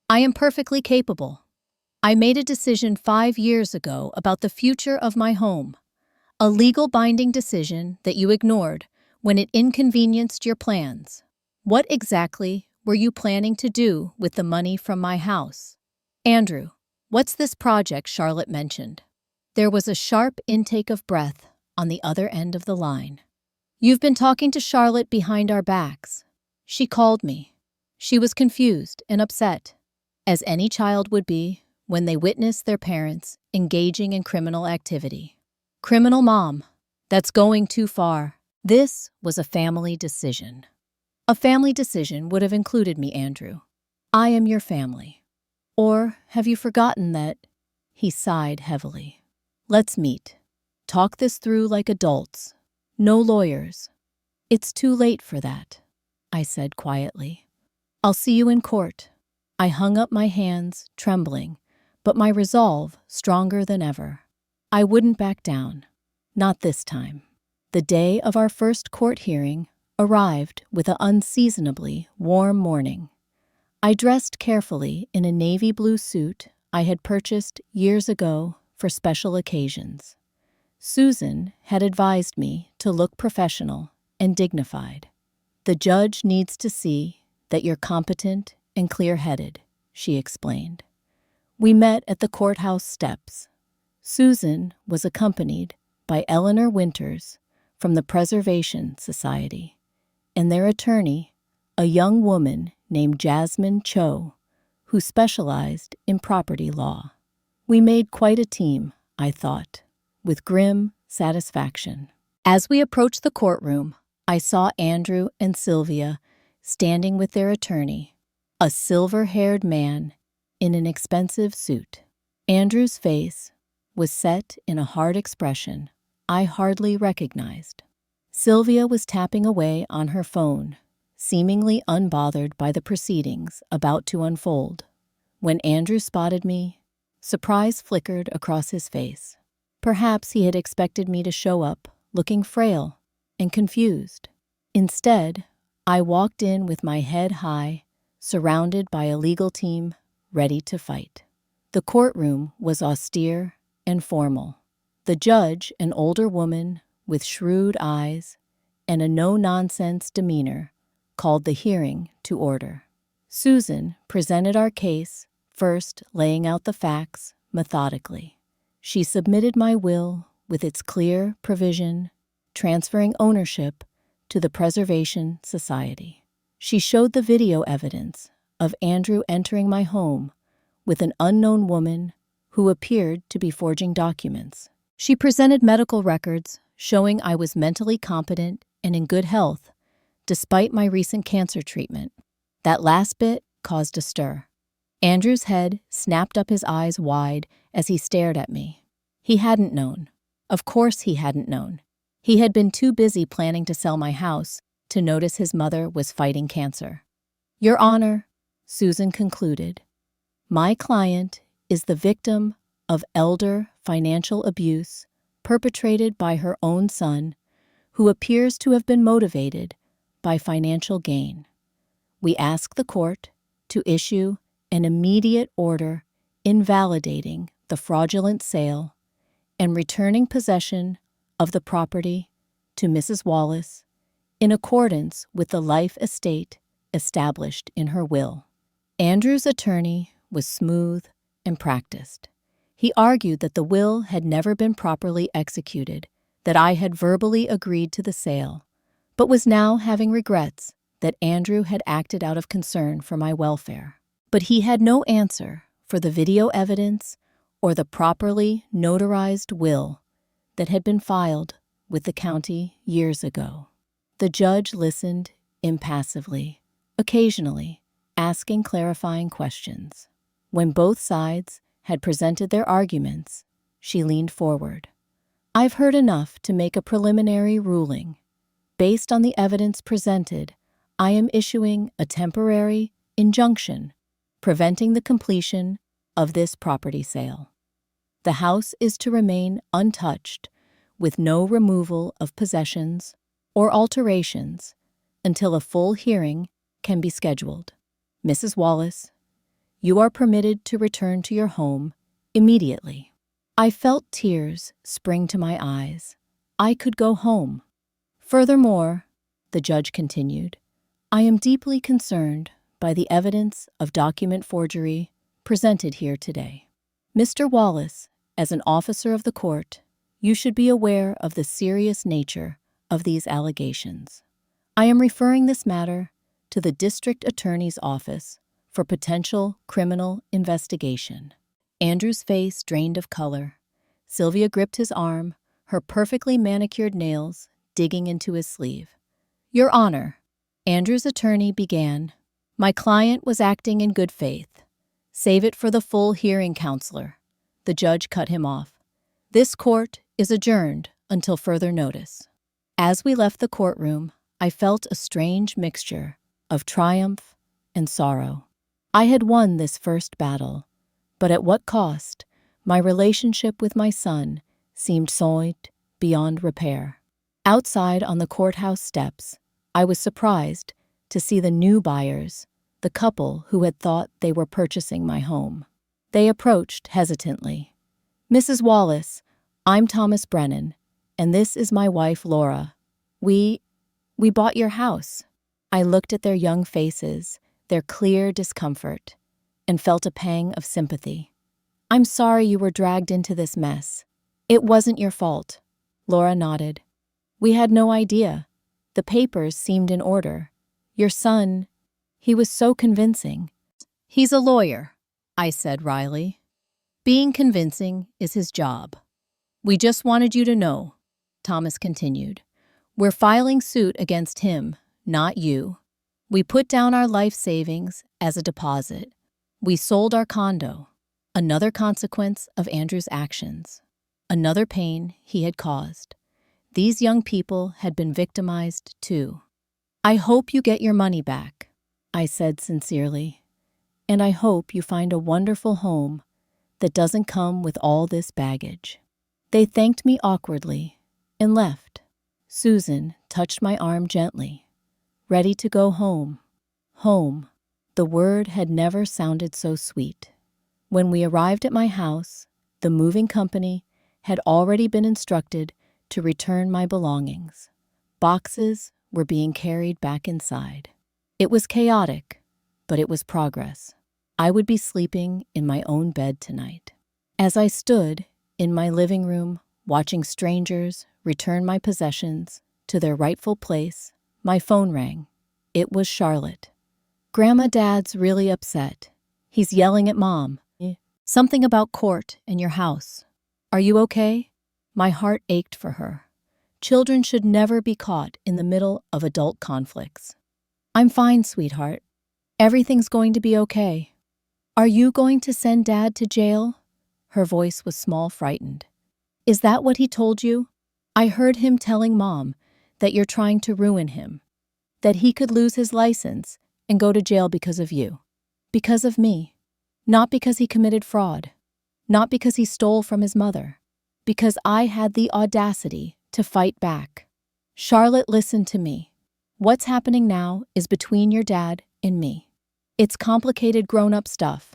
I am perfectly capable. I made a decision 5 years ago about the future of my home. A legal binding decision that you ignored when it inconvenienced your plans. What exactly were you planning to do with the money from my house? Andrew, what's this project Charlotte mentioned? There was a sharp intake of breath on the other end of the line. You've been talking to Charlotte behind our backs. She called me. She was confused and upset, as any child would be when they witness their parents engaging in criminal activity. Criminal mom, that's going too far. This was a family decision. A family decision would have included me, Andrew. I am your family. Or have you forgotten that? He sighed heavily. Let's meet. Talk this through like adults. No lawyers. It's too late for that, I said quietly. I'll see you in court. I hung up my hands, trembling, but my resolve stronger than ever. I wouldn't back down. Not this time. The day of our first court hearing arrived with an unseasonably warm morning. I dressed carefully in a navy blue suit I had purchased years ago for special occasions. Susan had advised me to look professional and dignified. The judge needs to see that you're competent and clear-headed, she explained. We met at the courthouse steps. Susan was accompanied by Eleanor Winters from the Preservation Society, and their attorney, a young woman named Jasmine Cho, who specialized in property law. We made quite a team, I thought, with grim satisfaction. As we approached the courtroom, I saw Andrew and Sylvia standing with their attorney, a silver-haired man in an expensive suit. Andrew's face was set in a hard expression I hardly recognized. Sylvia was tapping away on her phone, seemingly unbothered by the proceedings about to unfold. When Andrew spotted me, surprise flickered across his face. Perhaps he had expected me to show up looking frail and confused. Instead, I walked in with my head high, surrounded by a legal team ready to fight. The courtroom was austere and formal. The judge, an older woman with shrewd eyes and a no-nonsense demeanor, called the hearing to order. Susan presented our case, first laying out the facts methodically. She submitted my will with its clear provision, transferring ownership to the Preservation Society. She showed the video evidence of Andrew entering my home with an unknown woman who appeared to be forging documents. She presented medical records showing I was mentally competent and in good health, despite my recent cancer treatment. That last bit caused a stir. Andrew's head snapped up, his eyes wide as he stared at me. He hadn't known. Of course he hadn't known. He had been too busy planning to sell my house to notice his mother was fighting cancer. Your Honor, Susan concluded, my client is the victim of elder financial abuse perpetrated by her own son, who appears to have been motivated by financial gain. We ask the court to issue an immediate order invalidating the fraudulent sale and returning possession of the property to Mrs. Wallace in accordance with the life estate established in her will. Andrew's attorney was smooth and practiced. He argued that the will had never been properly executed, that I had verbally agreed to the sale, but was now having regrets that Andrew had acted out of concern for my welfare. But he had no answer for the video evidence or the properly notarized will that had been filed with the county years ago. The judge listened impassively, occasionally asking clarifying questions. When both sides had presented their arguments, she leaned forward. I've heard enough to make a preliminary ruling. Based on the evidence presented, I am issuing a temporary injunction preventing the completion of this property sale. The house is to remain untouched, with no removal of possessions or alterations until a full hearing can be scheduled. Mrs. Wallace, you are permitted to return to your home immediately. I felt tears spring to my eyes. I could go home. Furthermore, the judge continued, I am deeply concerned by the evidence of document forgery presented here today. Mr. Wallace, as an officer of the court, you should be aware of the serious nature of these allegations. I am referring this matter to the District Attorney's Office for potential criminal investigation. Andrew's face drained of color. Sylvia gripped his arm, her perfectly manicured nails digging into his sleeve. Your Honor, Andrew's attorney began, my client was acting in good faith. Save it for the full hearing, counselor. The judge cut him off. This court is adjourned until further notice. As we left the courtroom, I felt a strange mixture of triumph and sorrow. I had won this first battle, but at what cost? My relationship with my son seemed soiled beyond repair. Outside on the courthouse steps, I was surprised to see the new buyers, the couple who had thought they were purchasing my home. They approached hesitantly. Mrs. Wallace, I'm Thomas Brennan, and this is my wife, Laura. We bought your house. I looked at their young faces, their clear discomfort, and felt a pang of sympathy. I'm sorry you were dragged into this mess. It wasn't your fault. Laura nodded. We had no idea. The papers seemed in order. Your son, he was so convincing. He's a lawyer, I said wryly. Being convincing is his job. We just wanted you to know, Thomas continued. We're filing suit against him, not you. We put down our life savings as a deposit. We sold our condo. Another consequence of Andrew's actions. Another pain he had caused. These young people had been victimized too. I hope you get your money back, I said sincerely. And I hope you find a wonderful home that doesn't come with all this baggage. They thanked me awkwardly and left. Susan touched my arm gently. Ready to go home. Home. The word had never sounded so sweet. When we arrived at my house, the moving company had already been instructed to return my belongings. Boxes were being carried back inside. It was chaotic, but it was progress. I would be sleeping in my own bed tonight. As I stood in my living room, watching strangers return my possessions to their rightful place, my phone rang. It was Charlotte. Grandma, Dad's really upset. He's yelling at Mom. Something about court and your house. Are you okay? My heart ached for her. Children should never be caught in the middle of adult conflicts. I'm fine, sweetheart. Everything's going to be okay. Are you going to send Dad to jail? Her voice was small, frightened. Is that what he told you? I heard him telling Mom that you're trying to ruin him, that he could lose his license and go to jail because of you. Because of me. Not because he committed fraud. Not because he stole from his mother. Because I had the audacity to fight back. Charlotte, listen to me. What's happening now is between your dad and me. It's complicated grown-up stuff.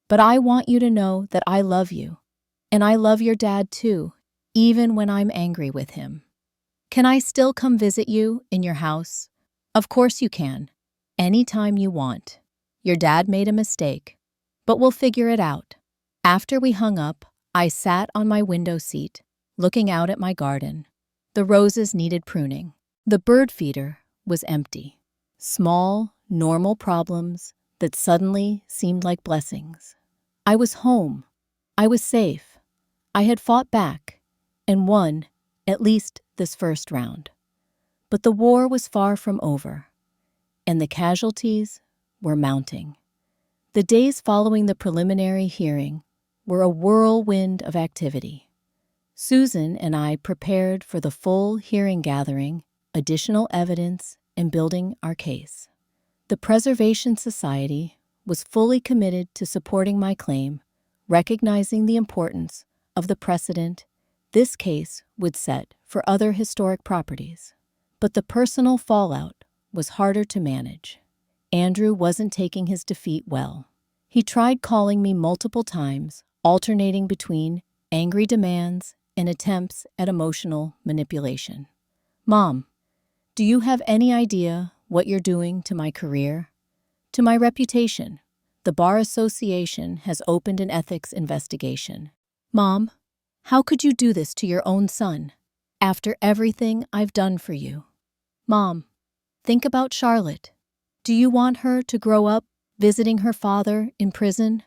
But I want you to know that I love you. And I love your dad too, even when I'm angry with him. Can I still come visit you in your house? Of course you can. Anytime you want. Your dad made a mistake, but we'll figure it out. After we hung up, I sat on my window seat, looking out at my garden. The roses needed pruning. The bird feeder was empty. Small, normal problems that suddenly seemed like blessings. I was home. I was safe. I had fought back and won, at least this first round. But the war was far from over, and the casualties were mounting. The days following the preliminary hearing were a whirlwind of activity. Susan and I prepared for the full hearing, gathering additional evidence and building our case. The Preservation Society was fully committed to supporting my claim, recognizing the importance of the precedent this case would set for other historic properties. But the personal fallout was harder to manage. Andrew wasn't taking his defeat well. He tried calling me multiple times, alternating between angry demands and attempts at emotional manipulation. Mom, Do you have any idea what you're doing to my career? To my reputation? The Bar Association has opened an ethics investigation. Mom, how could you do this to your own son? After everything I've done for you. Mom, think about Charlotte. Do you want her to grow up visiting her father in prison?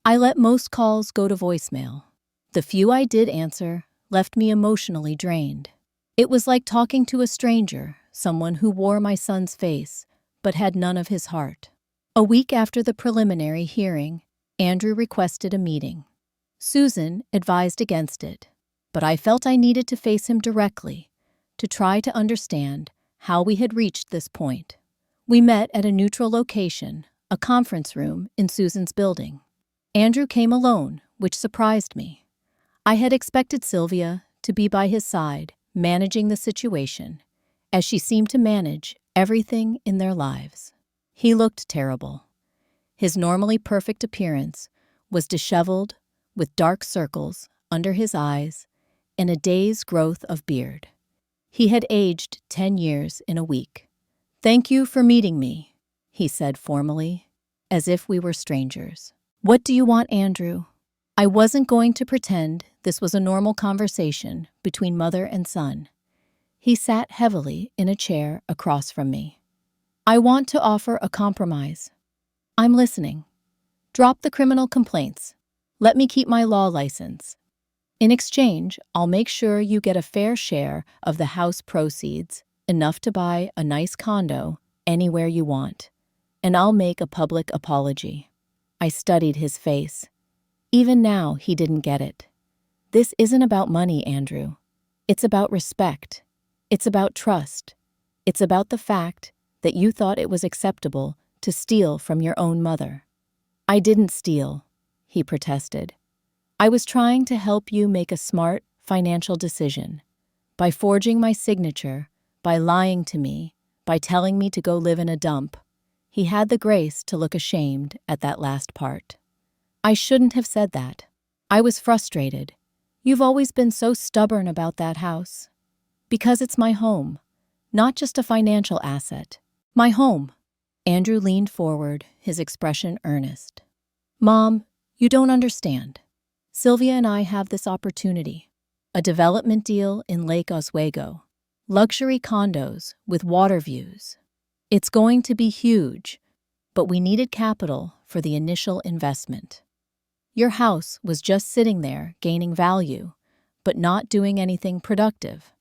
I let most calls go to voicemail. The few I did answer left me emotionally drained. It was like talking to a stranger, someone who wore my son's face, but had none of his heart. A week after the preliminary hearing, Andrew requested a meeting. Susan advised against it, but I felt I needed to face him directly to try to understand how we had reached this point. We met at a neutral location, a conference room in Susan's building. Andrew came alone, which surprised me. I had expected Sylvia to be by his side, managing the situation, as she seemed to manage everything in their lives. He looked terrible. His normally perfect appearance was disheveled, with dark circles under his eyes and a day's growth of beard. He had aged 10 years in a week. "Thank you for meeting me," he said formally, as if we were strangers. "What do you want, Andrew?" I wasn't going to pretend this was a normal conversation between mother and son. He sat heavily in a chair across from me. "I want to offer a compromise." "I'm listening." "Drop the criminal complaints. Let me keep my law license. In exchange, I'll make sure you get a fair share of the house proceeds, enough to buy a nice condo anywhere you want. And I'll make a public apology." I studied his face. Even now, he didn't get it. "This isn't about money, Andrew. It's about respect. It's about trust. It's about the fact that you thought it was acceptable to steal from your own mother." "I didn't steal," he protested. "I was trying to help you make a smart financial decision. By forging my signature, by lying to me, by telling me to go live in a dump." He had the grace to look ashamed at that last part. "I shouldn't have said that. I was frustrated. You've always been so stubborn about that house." "Because it's my home, not just a financial asset. My home." Andrew leaned forward, his expression earnest. "Mom, you don't understand. Sylvia and I have this opportunity. A development deal in Lake Oswego. Luxury condos with water views. It's going to be huge, but we needed capital for the initial investment. Your house was just sitting there gaining value, but not doing anything productive.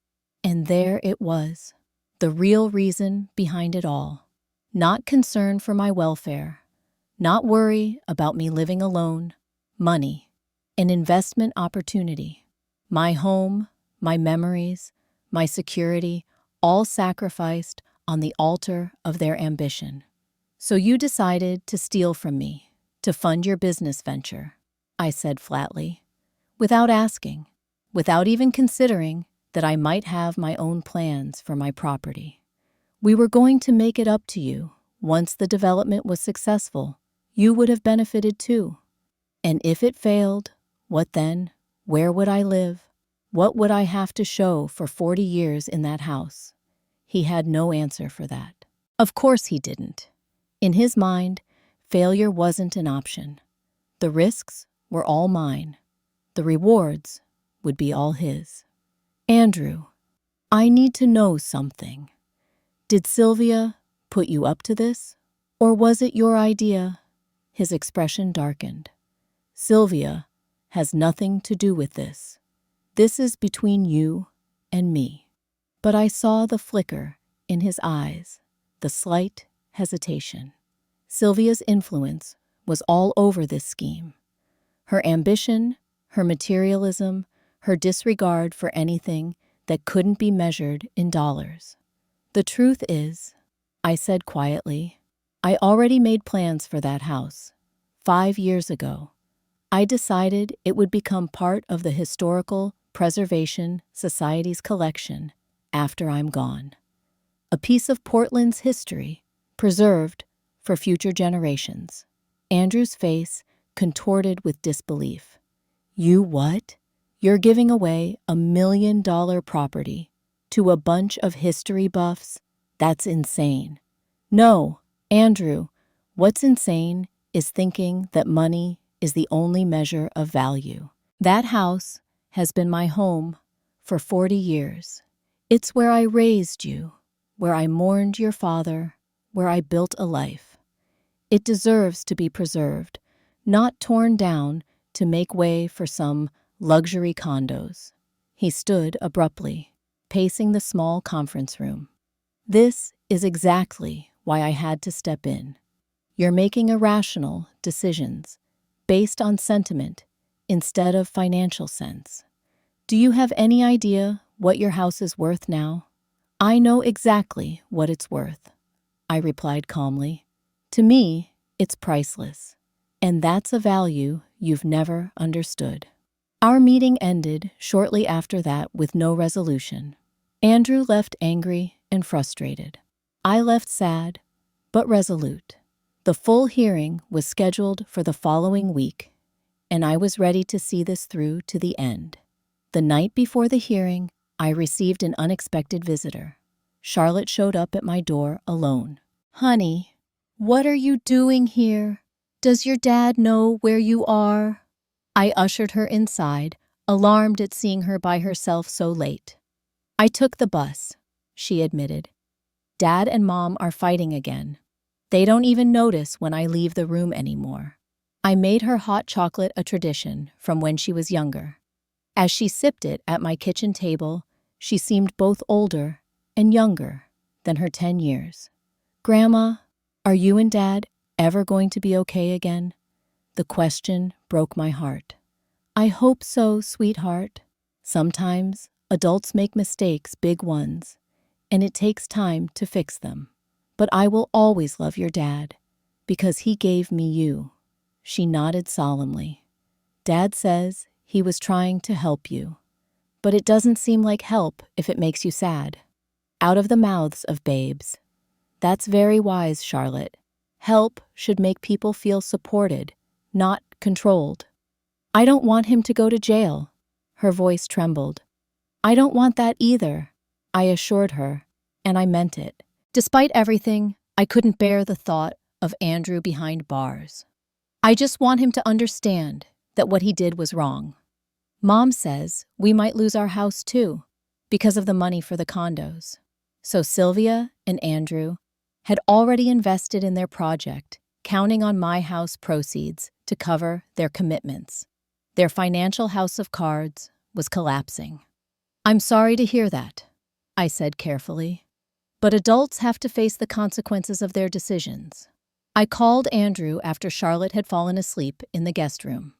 And there it was, the real reason behind it all. Not concern for my welfare, not worry about me living alone, money, an investment opportunity. My home, my memories, my security, all sacrificed on the altar of their ambition. So you decided to steal from me, to fund your business venture," I said flatly, without asking, without even considering that I might have my own plans for my property. "We were going to make it up to you. Once the development was successful, you would have benefited too. And if it failed, what then? Where would I live? What would I have to show for 40 years in that house?" He had no answer for that. Of course he didn't. In his mind, failure wasn't an option. The risks were all mine. The rewards would be all his. "Andrew, I need to know something. Did Sylvia put you up to this? Or was it your idea?" His expression darkened. "Sylvia has nothing to do with this. This is between you and me." But I saw the flicker in his eyes, the slight hesitation. Sylvia's influence was all over this scheme. Her ambition, her materialism, her disregard for anything that couldn't be measured in dollars. "The truth is," I said quietly, "I already made plans for that house. 5 years ago, I decided it would become part of the Historical Preservation Society's collection after I'm gone. A piece of Portland's history, preserved for future generations." Andrew's face contorted with disbelief. "You what? You're giving away $1 million property To a bunch of history buffs, that's insane. No, Andrew, what's insane is thinking that money is the only measure of value. That house has been my home for 40 years. It's where I raised you, where I mourned your father, where I built a life. It deserves to be preserved, not torn down to make way for some luxury condos. He stood abruptly, pacing the small conference room. This is exactly why I had to step in. You're making irrational decisions based on sentiment instead of financial sense. Do you have any idea what your house is worth now? I know exactly what it's worth, I replied calmly. To me, it's priceless, and that's a value you've never understood. Our meeting ended shortly after that with no resolution. Andrew left angry and frustrated. I left sad, but resolute. The full hearing was scheduled for the following week, and I was ready to see this through to the end. The night before the hearing, I received an unexpected visitor. Charlotte showed up at my door alone. "Honey, what are you doing here? Does your dad know where you are?" I ushered her inside, alarmed at seeing her by herself so late. "I took the bus," she admitted. "Dad and Mom are fighting again. They don't even notice when I leave the room anymore." I made her hot chocolate a tradition from when she was younger. As she sipped it at my kitchen table, she seemed both older and younger than her 10 years. "Grandma, are you and Dad ever going to be okay again?" The question broke my heart. "I hope so, sweetheart. Sometimes adults make mistakes, big ones, and it takes time to fix them. But I will always love your dad, because he gave me you." She nodded solemnly. "Dad says he was trying to help you, but it doesn't seem like help if it makes you sad." Out of the mouths of babes. That's very wise, Charlotte. Help should make people feel supported, not controlled. "I don't want him to go to jail." Her voice trembled. "I don't want that either," I assured her, and I meant it. Despite everything, I couldn't bear the thought of Andrew behind bars. I just want him to understand that what he did was wrong. Mom says we might lose our house too, because of the money for the condos. So Sylvia and Andrew had already invested in their project, counting on my house proceeds to cover their commitments. Their financial house of cards was collapsing. "I'm sorry to hear that," I said carefully. "But adults have to face the consequences of their decisions." I called Andrew after Charlotte had fallen asleep in the guest room.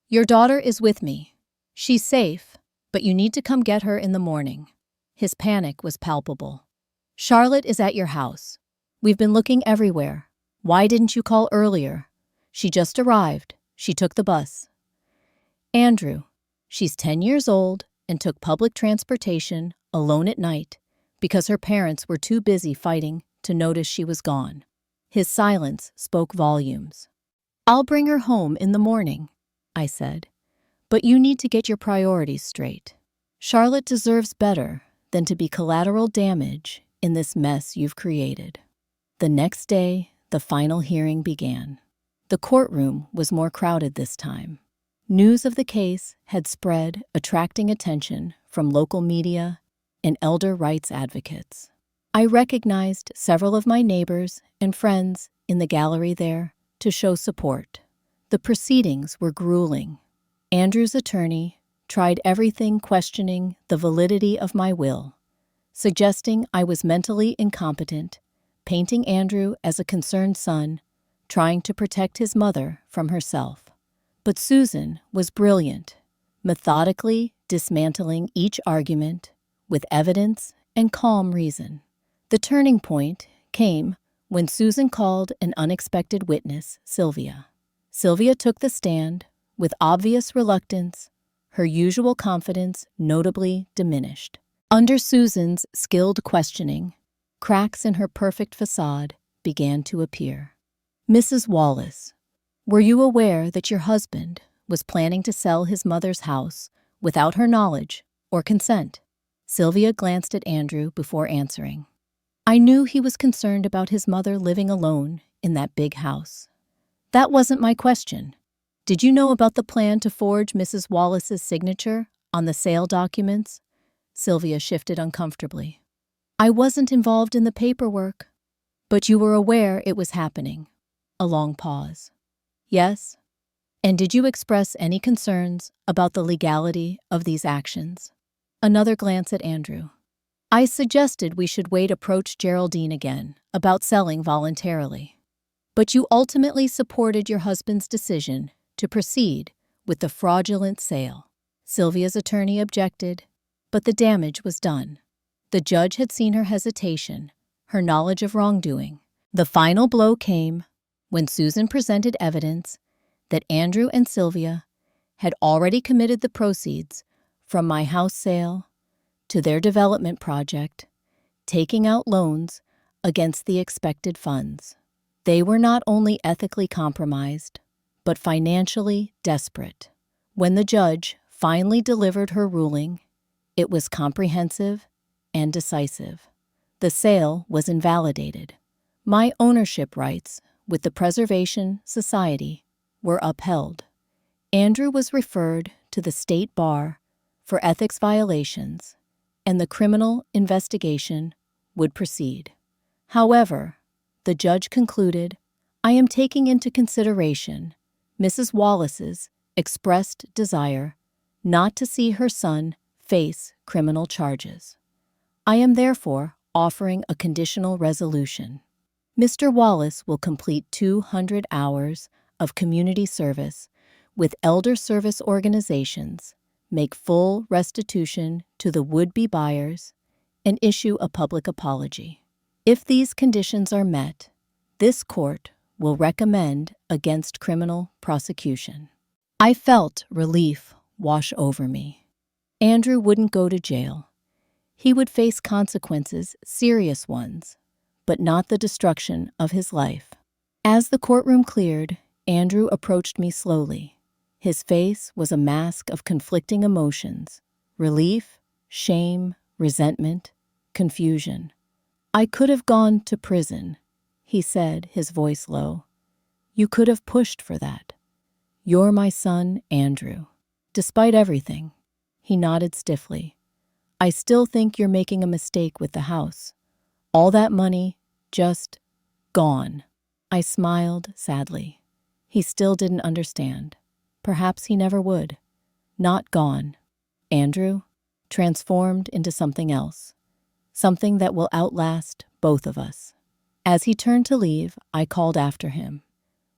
"Your daughter is with me. She's safe, but you need to come get her in the morning." His panic was palpable. "Charlotte is at your house. We've been looking everywhere. Why didn't you call earlier?" "She just arrived. She took the bus." "Andrew, she's 10 years old and took public transportation alone at night because her parents were too busy fighting to notice she was gone." His silence spoke volumes. "I'll bring her home in the morning," I said. "But you need to get your priorities straight. Charlotte deserves better than to be collateral damage in this mess you've created." The next day, the final hearing began. The courtroom was more crowded this time. News of the case had spread, attracting attention from local media and elder rights advocates. I recognized several of my neighbors and friends in the gallery there to show support. The proceedings were grueling. Andrew's attorney tried everything questioning the validity of my will, suggesting I was mentally incompetent, painting Andrew as a concerned son, trying to protect his mother from herself. But Susan was brilliant, methodically dismantling each argument with evidence and calm reason. The turning point came when Susan called an unexpected witness, Sylvia. Sylvia took the stand with obvious reluctance, her usual confidence notably diminished. Under Susan's skilled questioning, cracks in her perfect facade began to appear. "Mrs. Wallace, were you aware that your husband was planning to sell his mother's house without her knowledge or consent?" Sylvia glanced at Andrew before answering. I knew he was concerned about his mother living alone in that big house. That wasn't my question. Did you know about the plan to forge Mrs. Wallace's signature on the sale documents? Sylvia shifted uncomfortably. I wasn't involved in the paperwork, but you were aware it was happening. A long pause. Yes? And did you express any concerns about the legality of these actions? Another glance at Andrew. I suggested we should approach Geraldine again about selling voluntarily. But you ultimately supported your husband's decision to proceed with the fraudulent sale. Sylvia's attorney objected, but the damage was done. The judge had seen her hesitation, her knowledge of wrongdoing. The final blow came when Susan presented evidence that Andrew and Sylvia had already committed the proceeds from my house sale to their development project, taking out loans against the expected funds. They were not only ethically compromised, but financially desperate. When the judge finally delivered her ruling, it was comprehensive and decisive. The sale was invalidated. My ownership rights with the Preservation Society were upheld. Andrew was referred to the state bar for ethics violations, and the criminal investigation would proceed. However, the judge concluded, I am taking into consideration Mrs. Wallace's expressed desire not to see her son face criminal charges. I am therefore offering a conditional resolution. Mr. Wallace will complete 200 hours of community service with elder service organizations, make full restitution to the would-be buyers, and issue a public apology. If these conditions are met, this court will recommend against criminal prosecution. I felt relief wash over me. Andrew wouldn't go to jail. He would face consequences, serious ones, but not the destruction of his life. As the courtroom cleared, Andrew approached me slowly. His face was a mask of conflicting emotions: relief, shame, resentment, confusion. I could have gone to prison, he said, his voice low. You could have pushed for that. You're my son, Andrew. Despite everything, he nodded stiffly. I still think you're making a mistake with the house. All that money, just gone. I smiled sadly. He still didn't understand. Perhaps he never would. Not gone. Andrew, transformed into something else. Something that will outlast both of us. As he turned to leave, I called after him.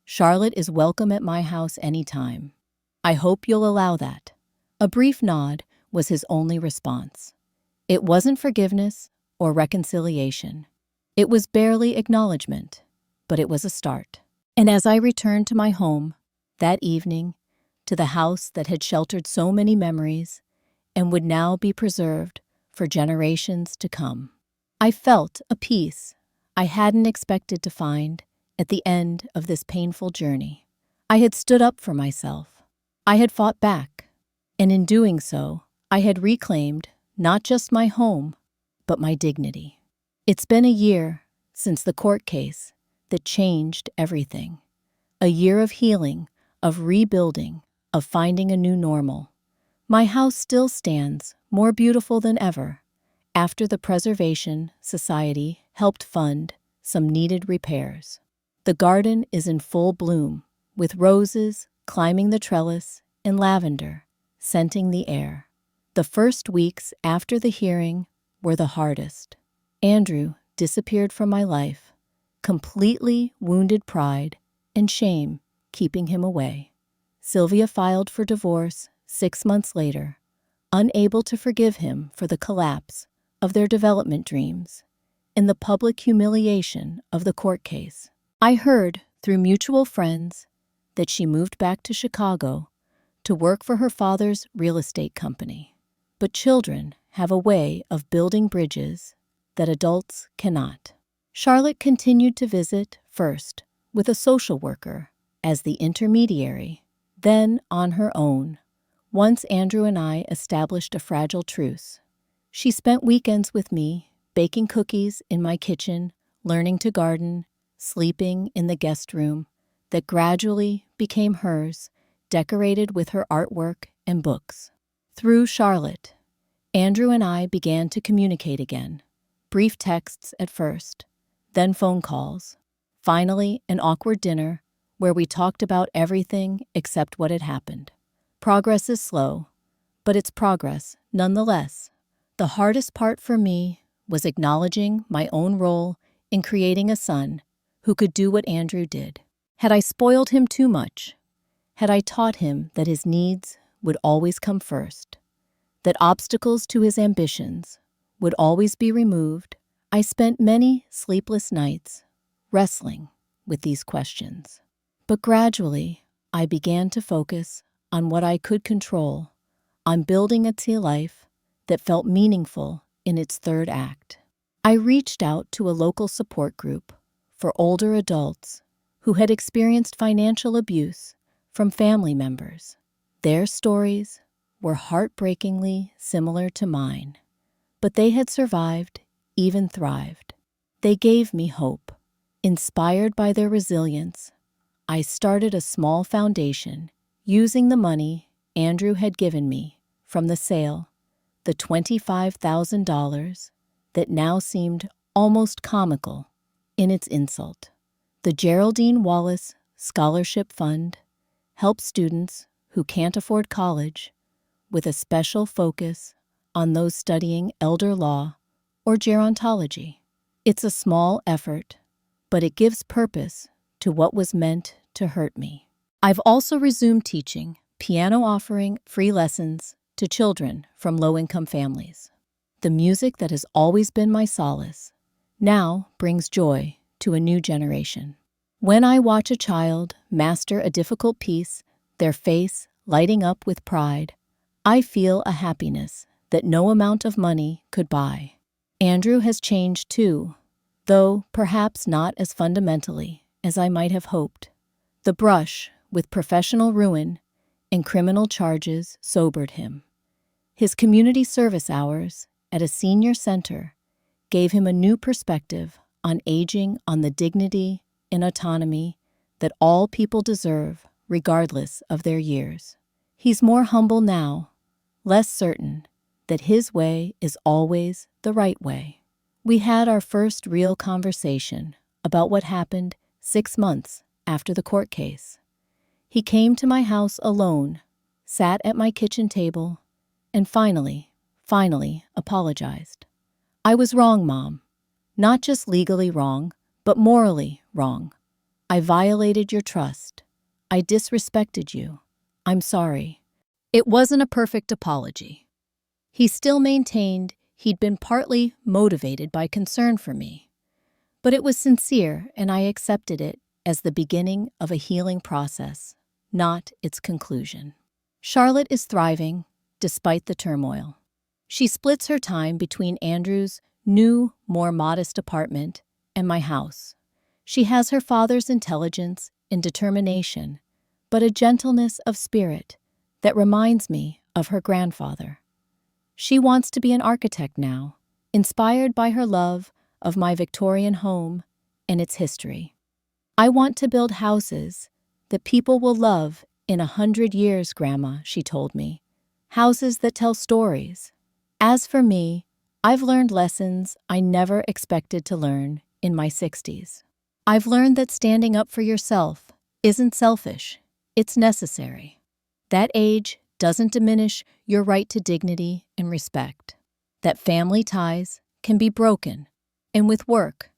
Charlotte is welcome at my house any time. I hope you'll allow that. A brief nod was his only response. It wasn't forgiveness or reconciliation. It was barely acknowledgement, but it was a start. And as I returned to my home that evening, to the house that had sheltered so many memories and would now be preserved for generations to come, I felt a peace I hadn't expected to find at the end of this painful journey. I had stood up for myself. I had fought back, and in doing so, I had reclaimed not just my home, but my dignity. It's been a year since the court case that changed everything. A year of healing, of rebuilding, of finding a new normal. My house still stands, more beautiful than ever, after the Preservation Society helped fund some needed repairs. The garden is in full bloom, with roses climbing the trellis and lavender scenting the air. The first weeks after the hearing were the hardest. Andrew disappeared from my life, completely wounded pride and shame keeping him away. Sylvia filed for divorce 6 months later, unable to forgive him for the collapse of their development dreams and the public humiliation of the court case. I heard through mutual friends that she moved back to Chicago to work for her father's real estate company. But children have a way of building bridges that adults cannot. Charlotte continued to visit, first with a social worker as the intermediary, then on her own. Once Andrew and I established a fragile truce. She spent weekends with me, baking cookies in my kitchen, learning to garden, sleeping in the guest room that gradually became hers, decorated with her artwork and books. Through Charlotte, Andrew and I began to communicate again. Brief texts at first, then phone calls. Finally, an awkward dinner where we talked about everything except what had happened. Progress is slow, but it's progress nonetheless. The hardest part for me was acknowledging my own role in creating a son who could do what Andrew did. Had I spoiled him too much? Had I taught him that his needs would always come first? That obstacles to his ambitions would always be removed? I spent many sleepless nights wrestling with these questions. But gradually, I began to focus on what I could control, on building a life that felt meaningful in its third act. I reached out to a local support group for older adults who had experienced financial abuse from family members. Their stories were heartbreakingly similar to mine, but they had survived, even thrived. They gave me hope. Inspired by their resilience, I started a small foundation using the money Andrew had given me from the sale, the $25,000 that now seemed almost comical in its insult. The Geraldine Wallace Scholarship Fund helps students who can't afford college, with a special focus on those studying elder law or gerontology. It's a small effort, but it gives purpose to what was meant to hurt me. I've also resumed teaching piano, offering free lessons to children from low-income families. The music that has always been my solace now brings joy to a new generation. When I watch a child master a difficult piece, their face lighting up with pride, I feel a happiness that no amount of money could buy. Andrew has changed too, though perhaps not as fundamentally as I might have hoped. The brush with professional ruin and criminal charges sobered him. His community service hours at a senior center gave him a new perspective on aging, on the dignity and autonomy that all people deserve regardless of their years. He's more humble now, less certain that his way is always the right way. We had our first real conversation about what happened 6 months after the court case. He came to my house alone, sat at my kitchen table, and finally apologized. I was wrong, Mom. Not just legally wrong, but morally wrong. I violated your trust. I disrespected you. I'm sorry. It wasn't a perfect apology. He still maintained he'd been partly motivated by concern for me. But it was sincere, and I accepted it as the beginning of a healing process, not its conclusion. Charlotte is thriving despite the turmoil. She splits her time between Andrew's new, more modest apartment and my house. She has her father's intelligence and determination, but a gentleness of spirit that reminds me of her grandfather. She wants to be an architect now, inspired by her love of my Victorian home and its history. I want to build houses that people will love in 100 years, Grandma, she told me. Houses that tell stories. As for me, I've learned lessons I never expected to learn in my 60s. I've learned that standing up for yourself isn't selfish, it's necessary. That age doesn't diminish your right to dignity and respect. That family ties can be broken, and with work,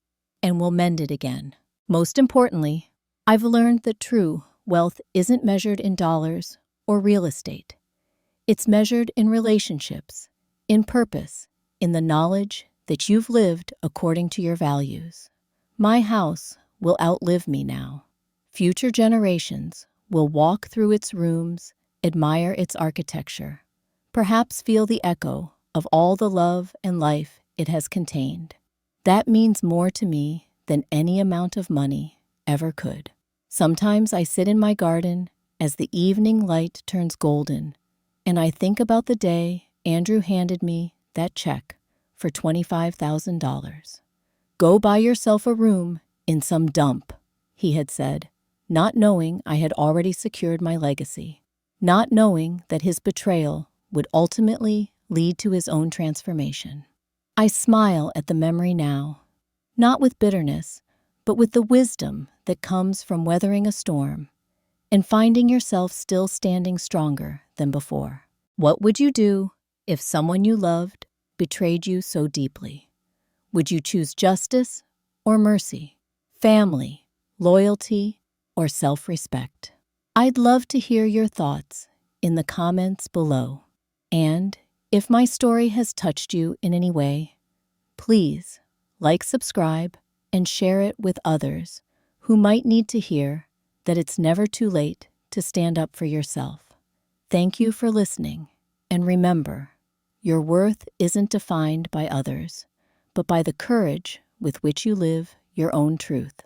and we'll mend it again. Most importantly, I've learned that true wealth isn't measured in dollars or real estate. It's measured in relationships, in purpose, in the knowledge that you've lived according to your values. My house will outlive me now. Future generations will walk through its rooms, admire its architecture, perhaps feel the echo of all the love and life it has contained. That means more to me than any amount of money ever could. Sometimes I sit in my garden as the evening light turns golden, and I think about the day Andrew handed me that check for $25,000. Go buy yourself a room in some dump, he had said, not knowing I had already secured my legacy, not knowing that his betrayal would ultimately lead to his own transformation. I smile at the memory now, not with bitterness, but with the wisdom that comes from weathering a storm and finding yourself still standing stronger than before. What would you do if someone you loved betrayed you so deeply? Would you choose justice or mercy, family, loyalty, or self-respect? I'd love to hear your thoughts in the comments below. And if my story has touched you in any way, please like, subscribe, and share it with others who might need to hear that it's never too late to stand up for yourself. Thank you for listening, and remember, your worth isn't defined by others, but by the courage with which you live your own truth.